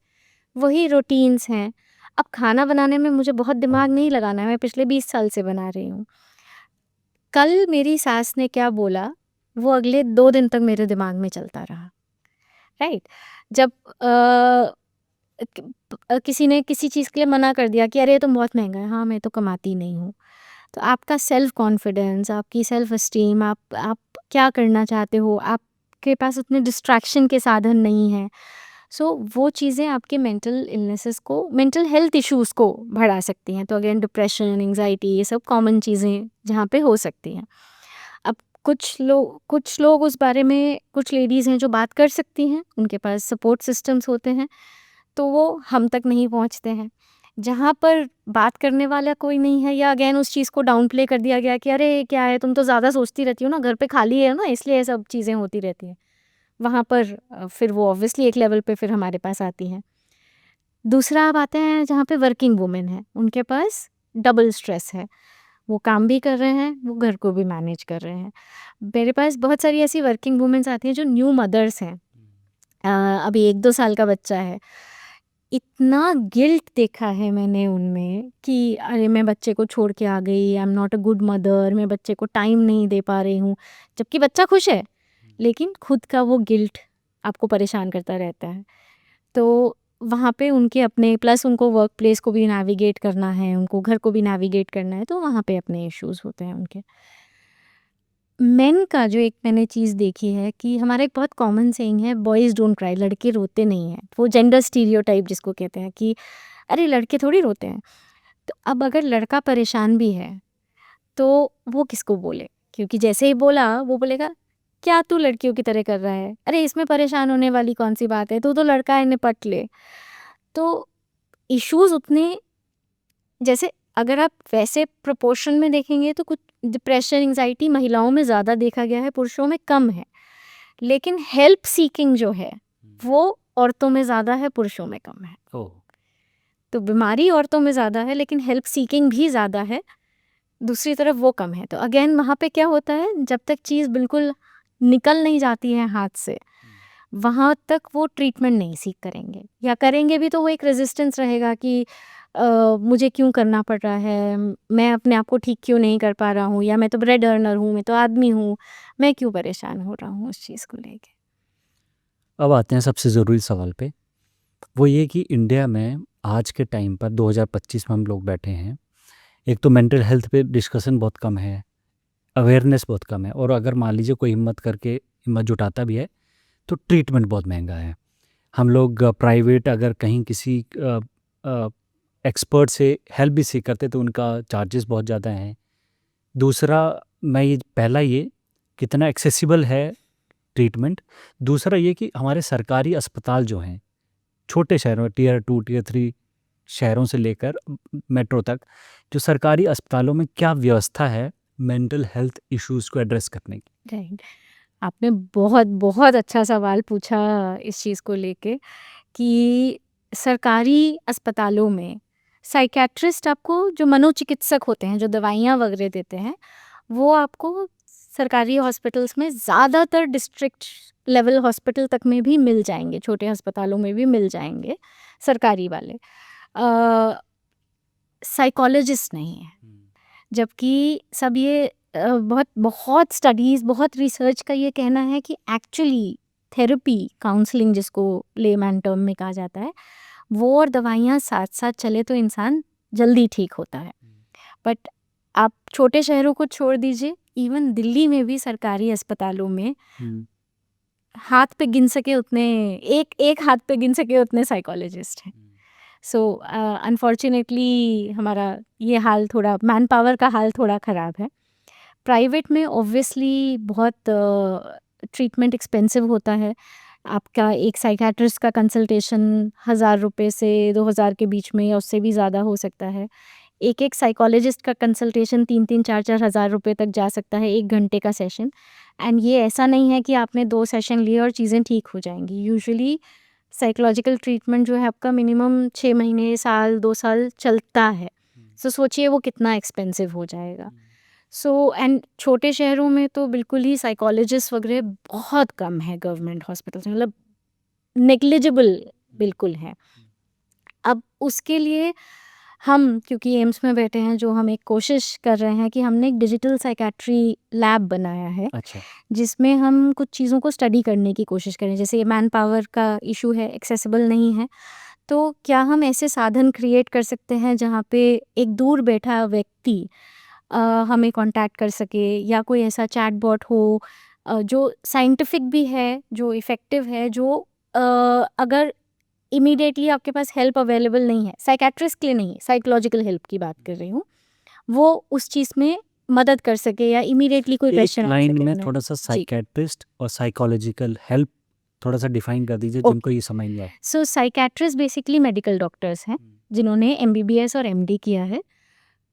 वही रूटीन्स हैं। अब खाना बनाने में मुझे बहुत दिमाग नहीं लगाना है, मैं पिछले 20 साल से बना रही हूँ। कल मेरी सास ने क्या बोला, वो अगले 2 दिन तक मेरे दिमाग में चलता रहा, राइट? जब किसी ने किसी चीज़ के लिए मना कर दिया कि अरे ये तो बहुत महँगा है, हाँ, मैं तो कमाती नहीं हूँ। तो आपका सेल्फ कॉन्फिडेंस, आपकी सेल्फ एस्टीम, आप क्या करना चाहते हो, आपके पास उतने डिस्ट्रैक्शन के साधन नहीं हैं। सो वो चीज़ें आपके मेंटल इलनेसेस को, मेंटल हेल्थ इश्यूज़ को बढ़ा सकती हैं। तो अगेन डिप्रेशन, एंग्जाइटी, ये सब कॉमन चीज़ें जहाँ पे हो सकती हैं। अब कुछ लोग उस बारे में, कुछ लेडीज़ हैं जो बात कर सकती हैं, उनके पास सपोर्ट सिस्टम्स होते हैं, तो वो हम तक नहीं पहुँचते हैं। जहाँ पर बात करने वाला कोई नहीं है, या अगेन उस चीज़ को डाउन प्ले कर दिया गया कि अरे क्या है, तुम तो ज़्यादा सोचती रहती हो ना, घर पे खाली है ना, इसलिए ये सब चीज़ें होती रहती हैं। वहाँ पर फिर वो ऑब्वियसली एक लेवल पे फिर हमारे पास आती हैं। दूसरा आप आते हैं जहाँ पे वर्किंग वुमेन है, उनके पास डबल स्ट्रेस है। वो काम भी कर रहे हैं, वो घर को भी मैनेज कर रहे हैं। मेरे पास बहुत सारी ऐसी वर्किंग वुमेन्स आती हैं जो न्यू मदर्स हैं। अभी 1-2 साल का बच्चा है। इतना गिल्ट देखा है मैंने उनमें कि अरे मैं बच्चे को छोड़ के आ गई, I am not a good mother, मैं बच्चे को टाइम नहीं दे पा रही हूँ। जबकि बच्चा खुश है, लेकिन खुद का वो गिल्ट आपको परेशान करता रहता है। तो वहाँ पे उनके अपने, प्लस उनको वर्क प्लेस को भी नेविगेट करना है, उनको घर को भी नेविगेट करना है, तो वहाँ पे अपने इश्यूज़ होते हैं उनके। मेन का जो एक मैंने चीज़ देखी है कि हमारा एक बहुत कॉमन सेइंग है, बॉयज़ डोंट क्राई, लड़के रोते नहीं हैं। वो जेंडर स्टीरियोटाइप जिसको कहते हैं कि अरे लड़के थोड़ी रोते हैं। तो अब अगर लड़का परेशान भी है, तो वो किसको बोले? क्योंकि जैसे ही बोला, वो बोलेगा, "क्या तू लड़कियों की तरह कर रहा है? अरे इसमें परेशान होने वाली कौन-सी बात है? तू तो लड़का है, निपट ले।" तो इश्यूज़ उतने, जैसे अगर आप वैसे प्रोपोर्शन में देखेंगे तो कुछ डिप्रेशन, एंग्जाइटी महिलाओं में ज़्यादा देखा गया है, पुरुषों में कम है। लेकिन हेल्प सीकिंग जो है, वो औरतों में ज़्यादा है, पुरुषों में कम है। ओह! तो बीमारी औरतों में ज़्यादा है, लेकिन हेल्प सीकिंग भी ज़्यादा है, दूसरी तरफ वो कम है। तो अगेन वहाँ पे क्या होता है, जब तक चीज़ बिल्कुल निकल नहीं जाती है हाथ से, वहाँ तक वो ट्रीटमेंट नहीं सीख करेंगे, या करेंगे भी तो वो एक रेजिस्टेंस रहेगा कि मुझे क्यों करना पड़ रहा है, मैं अपने आप को ठीक क्यों नहीं कर पा रहा हूँ, या मैं तो ब्रेड अर्नर हूँ, मैं तो आदमी हूँ, मैं क्यों परेशान हो रहा हूँ उस चीज़ को लेके। अब आते हैं सबसे ज़रूरी सवाल पे। वो ये कि इंडिया में आज के टाइम पर 2025 में हम लोग बैठे हैं। एक तो मेंटल हेल्थ पे डिस्कशन बहुत कम है, अवेयरनेस बहुत कम है, और अगर मान लीजिए कोई हिम्मत जुटाता भी है, तो ट्रीटमेंट बहुत महँगा है। हम लोग प्राइवेट अगर कहीं किसी एक्सपर्ट से हेल्प भी सीख करते तो उनका चार्जेस बहुत ज़्यादा हैं। दूसरा, पहला ये कितना एक्सेसिबल है ट्रीटमेंट। दूसरा ये कि हमारे सरकारी अस्पताल जो हैं, छोटे शहरों, टियर 2, टियर 3 शहरों से लेकर मेट्रो तक, जो सरकारी अस्पतालों में क्या व्यवस्था है मेंटल हेल्थ इश्यूज़ को एड्रेस करने की? राइट। आपने बहुत बहुत अच्छा सवाल पूछा इस चीज़ को लेके कि सरकारी अस्पतालों में साइकियाट्रिस्ट, आपको जो मनोचिकित्सक होते हैं, जो दवाइयाँ वगैरह देते हैं, वो आपको सरकारी हॉस्पिटल्स में, ज़्यादातर डिस्ट्रिक्ट लेवल हॉस्पिटल तक में भी मिल जाएंगे, छोटे अस्पतालों में भी मिल जाएंगे सरकारी वाले। साइकोलॉजिस्ट नहीं है, जबकि सब ये बहुत बहुत स्टडीज़, बहुत रिसर्च का ये कहना है कि एक्चुअली थेरेपी, काउंसलिंग जिसको लेमैन टर्म में कहा जाता है, वो और दवाइयाँ साथ साथ चले तो इंसान जल्दी ठीक होता है। बट आप छोटे शहरों को छोड़ दीजिए, इवन दिल्ली में भी सरकारी अस्पतालों में हाथ पे गिन सके उतने, एक हाथ पे गिन सके उतने साइकोलॉजिस्ट हैं। सो अनफॉर्चुनेटली हमारा ये हाल थोड़ा, मैन पावर का हाल थोड़ा ख़राब है। प्राइवेट में ऑब्वियसली बहुत ट्रीटमेंट एक्सपेंसिव होता है। आपका एक साइकियाट्रिस्ट का कंसल्टेशन 1000 रुपए से 2000 के बीच में या उससे भी ज़्यादा हो सकता है। एक साइकोलॉजिस्ट का कंसल्टेशन 3-3 4-4 हज़ार रुपए तक जा सकता है 1 घंटे का सेशन। एंड ये ऐसा नहीं है कि आपने 2 सेशन लिए और चीज़ें ठीक हो जाएँगी। यूजुअली साइकोलॉजिकल ट्रीटमेंट जो है आपका मिनिमम 6 महीने, साल, 2 साल चलता है। सो सोचिए वो कितना एक्सपेंसिव हो जाएगा। सो एंड छोटे शहरों में तो बिल्कुल ही साइकोलॉजिस्ट वगैरह बहुत कम है गवर्नमेंट हॉस्पिटल्स में, मतलब नेग्लिजिबल बिल्कुल है। अब उसके लिए हम, क्योंकि एम्स में बैठे हैं, जो हम एक कोशिश कर रहे हैं कि हमने एक डिजिटल साइकेट्री लैब बनाया है, अच्छा। जिसमें हम कुछ चीज़ों को स्टडी करने की कोशिश करें। जैसे ये मैन पावर का इशू है, एक्सेसिबल नहीं है, तो क्या हम ऐसे साधन क्रिएट कर सकते हैं जहाँ पे एक दूर बैठा व्यक्ति हमें कांटेक्ट कर सके, या कोई ऐसा चैटबॉट हो जो साइंटिफिक भी है, जो इफ़ेक्टिव है, जो अ, अगर इमीडिएटली आपके पास हेल्प अवेलेबल नहीं है, साइकियाट्रिस्ट के लिए नहीं, साइकोलॉजिकल हेल्प की बात कर रही हूँ, वो उस चीज़ में मदद कर सके या इमीडिएटली कोई एक क्वेश्चन आ लाइन सके में उन्हें। थोड़ा-सा जी। साइकियाट्रिस्ट और साइकोलॉजिकल हेल्प थोड़ा-सा डिफाइन कर दीजिए ओके। जिनको ये समझ नहीं आए। सो साइकियाट्रिस्ट बेसिकली मेडिकल डॉक्टर्स हैं, जिन्होंने एमबीबीएस और एमडी किया है।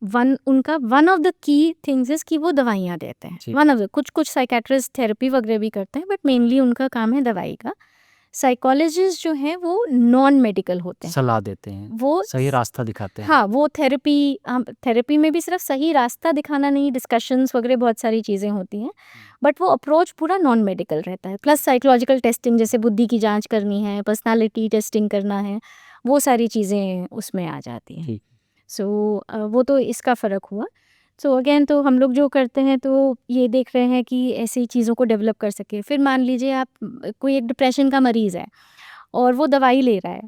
One of the key things is कि वो दवाइयाँ देते हैं। ठीक। वन ऑफ द, कुछ साइकियाट्रिस्ट थेरेपी वगैरह भी करते हैं, बट मेनली उनका काम है दवाई का। साइकोलॉजिस्ट जो हैं वो नॉन मेडिकल होते हैं। सलाह देते हैं, वो सही रास्ता दिखाते हैं। हाँ, वो थेरेपी में भी सिर्फ सही रास्ता दिखाना नहीं, डिस्कशंस वगैरह बहुत सारी चीज़ें होती हैं, बट वो अप्रोच पूरा नॉन मेडिकल रहता है। प्लस साइकोलॉजिकल टेस्टिंग, जैसे बुद्धि की जांच करनी है, पर्सनालिटी टेस्टिंग करना है, वो सारी चीज़ें उसमें आ जाती हैं। ठीक। सो वो तो इसका फ़र्क हुआ। सो अगेन तो हम लोग जो करते हैं तो ये देख रहे हैं कि ऐसी चीज़ों को डेवलप कर सकें। फिर मान लीजिए आप, कोई एक डिप्रेशन का मरीज़ है और वो दवाई ले रहा है,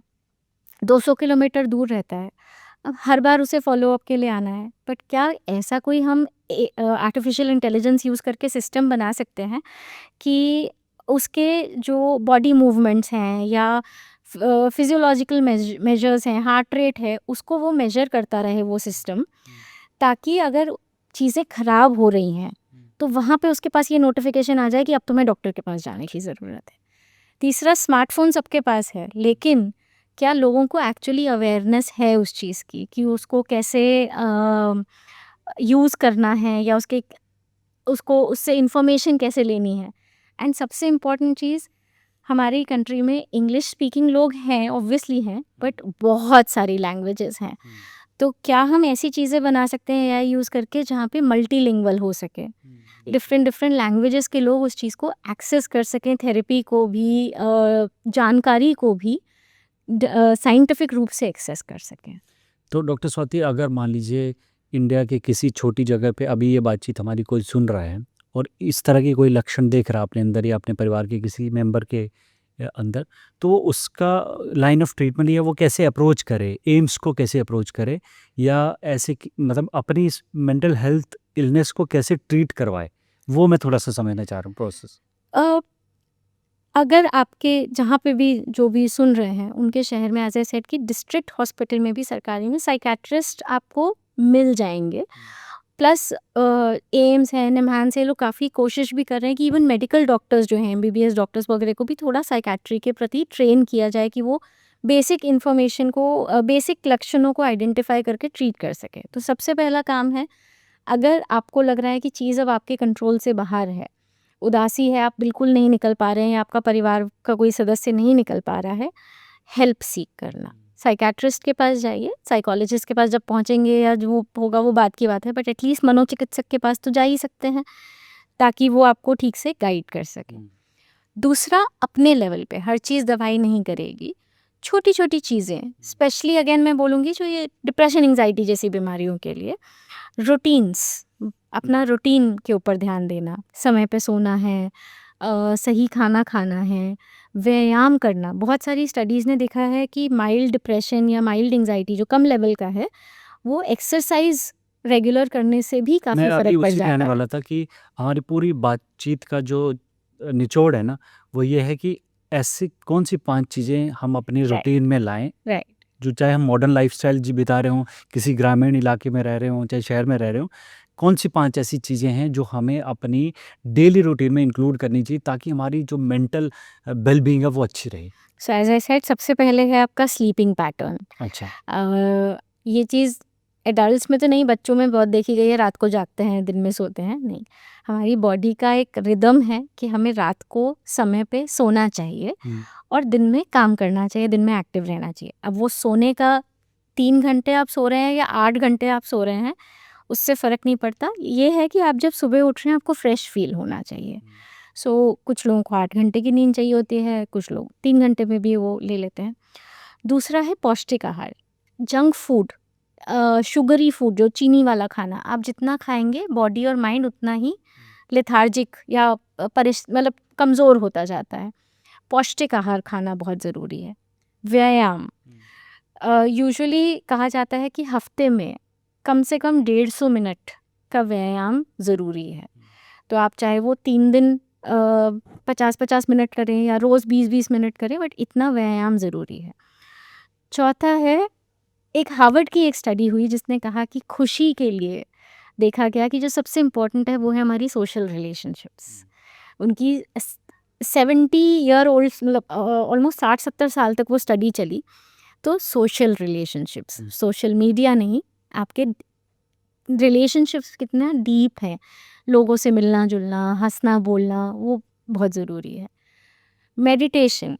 200 किलोमीटर दूर रहता है। अब हर बार उसे फ़ॉलो-अप के लिए आना है, बट क्या ऐसा कोई हम आर्टिफ़िशियल इंटेलिजेंस यूज़ करके सिस्टम बना सकते हैं कि उसके जो बॉडी मूवमेंट्स हैं या फिज़ियोलॉजिकल मेजर्स हैं, हार्ट रेट है, उसको वो मेजर करता रहे वो सिस्टम, ताकि अगर चीज़ें ख़राब हो रही हैं, तो वहाँ पे उसके पास ये नोटिफ़िकेशन आ जाए कि अब तुम्हें डॉक्टर के पास जाने की ज़रूरत है। तीसरा, स्मार्टफ़ोन सबके पास है, लेकिन क्या लोगों को एक्चुअली अवेयरनेस है उस चीज़ की कि उसको कैसे यूज़ करना है, या उसको उससे इन्फॉर्मेशन कैसे लेनी है। एंड सबसे इम्पॉर्टेंट चीज़, हमारी कंट्री में इंग्लिश स्पीकिंग लोग हैं, ऑब्वियसली हैं, बट बहुत सारी लैंग्वेजेस हैं। तो क्या हम ऐसी चीज़ें बना सकते हैं एआई यूज़ करके जहाँ पे मल्टीलिंगुअल हो सके, डिफरेंट लैंग्वेजेस के लोग उस चीज़ को एक्सेस कर सकें, थेरेपी को भी, जानकारी को भी साइंटिफिक रूप से एक्सेस कर सकें। तो डॉक्टर स्वाति, अगर मान लीजिए इंडिया के किसी छोटी जगह पे अभी ये बातचीत हमारी कोई सुन रहा है और इस तरह के कोई लक्षण देख रहा है अपने अंदर या अपने परिवार के किसी मेंबर के अंदर, तो वो उसका लाइन ऑफ ट्रीटमेंट या वो कैसे अप्रोच करे, एम्स को कैसे अप्रोच करे, या ऐसे मतलब अपनी इस मेंटल हेल्थ इलनेस को कैसे ट्रीट करवाए, वो मैं थोड़ा सा समझना चाह रहा हूँ प्रोसेस। अ, अगर आपके जहाँ पे भी जो भी सुन रहे हैं उनके शहर में, एज ए सेड कि डिस्ट्रिक्ट हॉस्पिटल में भी, सरकारी में साइकियाट्रिस्ट आपको मिल जाएंगे। प्लस एम्स है, निम्हांस है, लोग काफ़ी कोशिश भी कर रहे हैं कि इवन मेडिकल डॉक्टर्स जो हैं, एमबीबीएस डॉक्टर्स वगैरह को भी थोड़ा साइकियाट्री के प्रति ट्रेन किया जाए कि वो बेसिक इन्फॉर्मेशन को, बेसिक लक्षणों को आइडेंटिफाई करके ट्रीट कर सके। तो सबसे पहला काम है, अगर आपको लग रहा है कि चीज़ अब आपके कंट्रोल से बाहर है, उदासी है, आप बिल्कुल नहीं निकल पा रहे हैं, या आपका परिवार का कोई सदस्य नहीं निकल पा रहा है, हेल्प सीक करना। साइकियाट्रिस्ट के पास जाइए, साइकोलॉजिस्ट के पास जब पहुंचेंगे या जो होगा वो बात की बात है, बट एटलीस्ट मनोचिकित्सक के पास तो जा ही सकते हैं, ताकि वो आपको ठीक से गाइड कर सके। दूसरा, अपने लेवल पे हर चीज़ दवाई नहीं करेगी, छोटी छोटी चीज़ें, स्पेशली अगेन मैं बोलूँगी जो ये डिप्रेशन एंजाइटी जैसी बीमारियों के लिए, रूटीन्स, अपना रूटीन के ऊपर ध्यान देना, समय पे सोना है, सही खाना खाना है, व्यायाम करना। बहुत सारी स्टडीज़ ने देखा है कि माइल्ड डिप्रेशन या माइल्ड एंजाइटी जो कम लेवल का है, वो एक्सरसाइज रेगुलर करने से भी मैं काफ़ी अभी फ़र्क पड़ उसी पे आने जाता है। वाला था कि हमारी पूरी बातचीत का जो निचोड़ है ना, वो ये है कि ऐसी कौन सी 5 चीज़ें हम अपनी राइट, रूटीन में लाएं राइट। जो चाहे हम मॉडर्न लाइफ़स्टाइल बिता रहे हों, किसी ग्रामीण इलाके में रह रहे हों, चाहे शहर में रह रहे हों, कौन-सी 5 ऐसी चीज़ें हैं जो हमें अपनी डेली रूटीन में इंक्लूड करनी चाहिए ताकि हमारी जो मेंटल वेल-बीइंग है वो अच्छी रहे? सो एज़ आई सेड, सबसे पहले है आपका स्लीपिंग पैटर्न। अच्छा। ये चीज़ एडल्ट्स में तो नहीं, बच्चों में बहुत देखी गई है, रात को जागते हैं, दिन में सोते हैं, नहीं। हमारी बॉडी का एक रिदम है कि हमें रात को समय पे सोना चाहिए हुँ। और दिन में काम करना चाहिए, दिन में एक्टिव रहना चाहिए। अब वो सोने का 3 घंटे आप सो रहे हैं या 8 घंटे आप सो रहे हैं, उससे फ़र्क नहीं पड़ता। ये है कि आप जब सुबह उठ रहे हैं, आपको फ्रेश फ़ील होना चाहिए। सो कुछ लोगों को 8 घंटे की नींद चाहिए होती है, कुछ लोग 3 घंटे में भी वो ले लेते हैं। दूसरा है पौष्टिक आहार। जंक फूड, शुगरी फूड, जो चीनी वाला खाना, आप जितना खाएँगे बॉडी और माइंड उतना ही लेथार्जिक या मतलब कमज़ोर होता जाता है। पौष्टिक आहार खाना बहुत ज़रूरी है। व्यायाम, यूजुअली कहा जाता है कि हफ्ते में कम से कम 150 मिनट का व्यायाम ज़रूरी है। तो आप चाहे वो 3 दिन 50-50 मिनट करें या रोज़ 20-20 मिनट करें, बट इतना व्यायाम ज़रूरी है। चौथा है, एक हार्वर्ड की एक स्टडी हुई जिसने कहा कि खुशी के लिए देखा गया कि जो सबसे इम्पोर्टेंट है वो है हमारी सोशल रिलेशनशिप्स। उनकी 70 ईयर ओल्ड, मतलब ऑलमोस्ट 60-70 साल तक वो स्टडी चली। तो सोशल रिलेशनशिप्स, सोशल मीडिया नहीं, आपके रिलेशनशिप्स कितना डीप है, लोगों से मिलना जुलना, हंसना बोलना, वो बहुत ज़रूरी है। मेडिटेशन,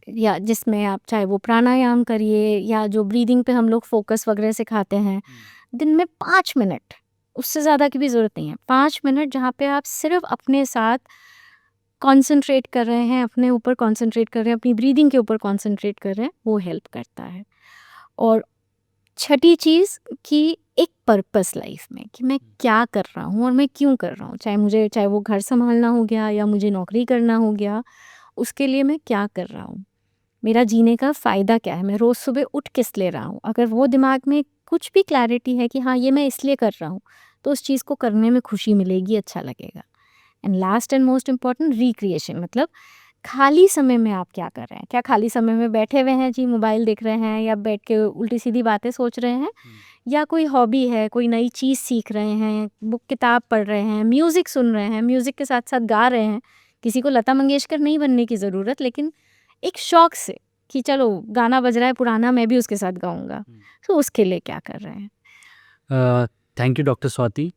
या जिसमें आप चाहे वो प्राणायाम करिए या जो ब्रीदिंग पे हम लोग फोकस वगैरह सिखाते हैं, दिन में 5 मिनट, उससे ज़्यादा की भी ज़रूरत नहीं है, 5 मिनट जहाँ पे आप सिर्फ अपने साथ कॉन्सेंट्रेट कर रहे हैं, अपने ऊपर कॉन्सेंट्रेट कर रहे हैं, अपनी ब्रीदिंग के ऊपर कॉन्सेंट्रेट कर रहे हैं, वो हेल्प करता है। और छठी चीज़ कि एक पर्पस लाइफ में, कि मैं क्या कर रहा हूँ और मैं क्यों कर रहा हूँ, चाहे वो घर संभालना हो गया या मुझे नौकरी करना हो गया, उसके लिए मैं क्या कर रहा हूँ, मेरा जीने का फ़ायदा क्या है, मैं रोज़ सुबह उठ किस ले रहा हूँ। अगर वो दिमाग में कुछ भी क्लैरिटी है कि हाँ, ये मैं इसलिए कर रहा हूँ, तो उस चीज़ को करने में खुशी मिलेगी, अच्छा लगेगा। And last and most important, recreation, मतलब खाली समय में आप क्या कर रहे हैं? क्या खाली समय में बैठे हुए हैं जी, मोबाइल देख रहे हैं या बैठ के उल्टी-सीधी बातें सोच रहे हैं? या कोई हॉबी है, कोई नई चीज़ सीख रहे हैं, बुक किताब पढ़ रहे हैं, म्यूज़िक सुन रहे हैं, म्यूज़िक के साथ-साथ गा रहे हैं। किसी को लता मंगेशकर नहीं बनने की ज़रूरत, लेकिन एक शौक से कि चलो गाना बज रहा है पुराना, मैं भी उसके साथ गाऊँगा। तो उसके लिए क्या कर रहे हैं? Thank you doctor Swati.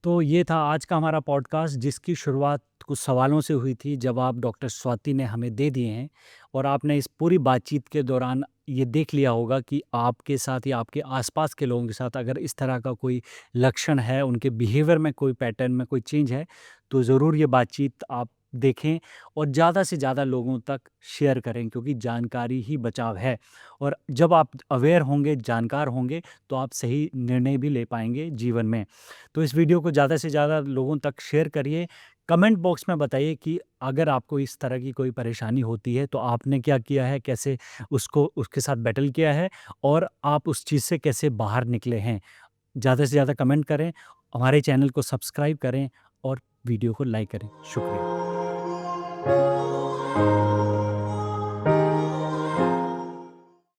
तो ये था आज का हमारा पॉडकास्ट जिसकी शुरुआत कुछ सवालों से हुई थी, जवाब डॉक्टर स्वाति ने हमें दे दिए हैं और आपने इस पूरी बातचीत के दौरान ये देख लिया होगा कि आपके साथ या आपके आसपास के लोगों के साथ अगर इस तरह का कोई लक्षण है, उनके बिहेवियर में कोई पैटर्न में कोई चेंज है, तो ज़रूर ये बातचीत आप देखें और ज़्यादा से ज़्यादा लोगों तक शेयर करें, क्योंकि जानकारी ही बचाव है। और जब आप अवेयर होंगे, जानकार होंगे, तो आप सही निर्णय भी ले पाएंगे जीवन में। तो इस वीडियो को ज़्यादा से ज़्यादा लोगों तक शेयर करिए। कमेंट बॉक्स में बताइए कि अगर आपको इस तरह की कोई परेशानी होती है तो आपने क्या किया है, कैसे उसके साथ बैटल किया है और आप उस चीज़ से कैसे बाहर निकले हैं। ज़्यादा से ज़्यादा कमेंट करें, हमारे चैनल को सब्सक्राइब करें और वीडियो को लाइक करें। शुक्रिया।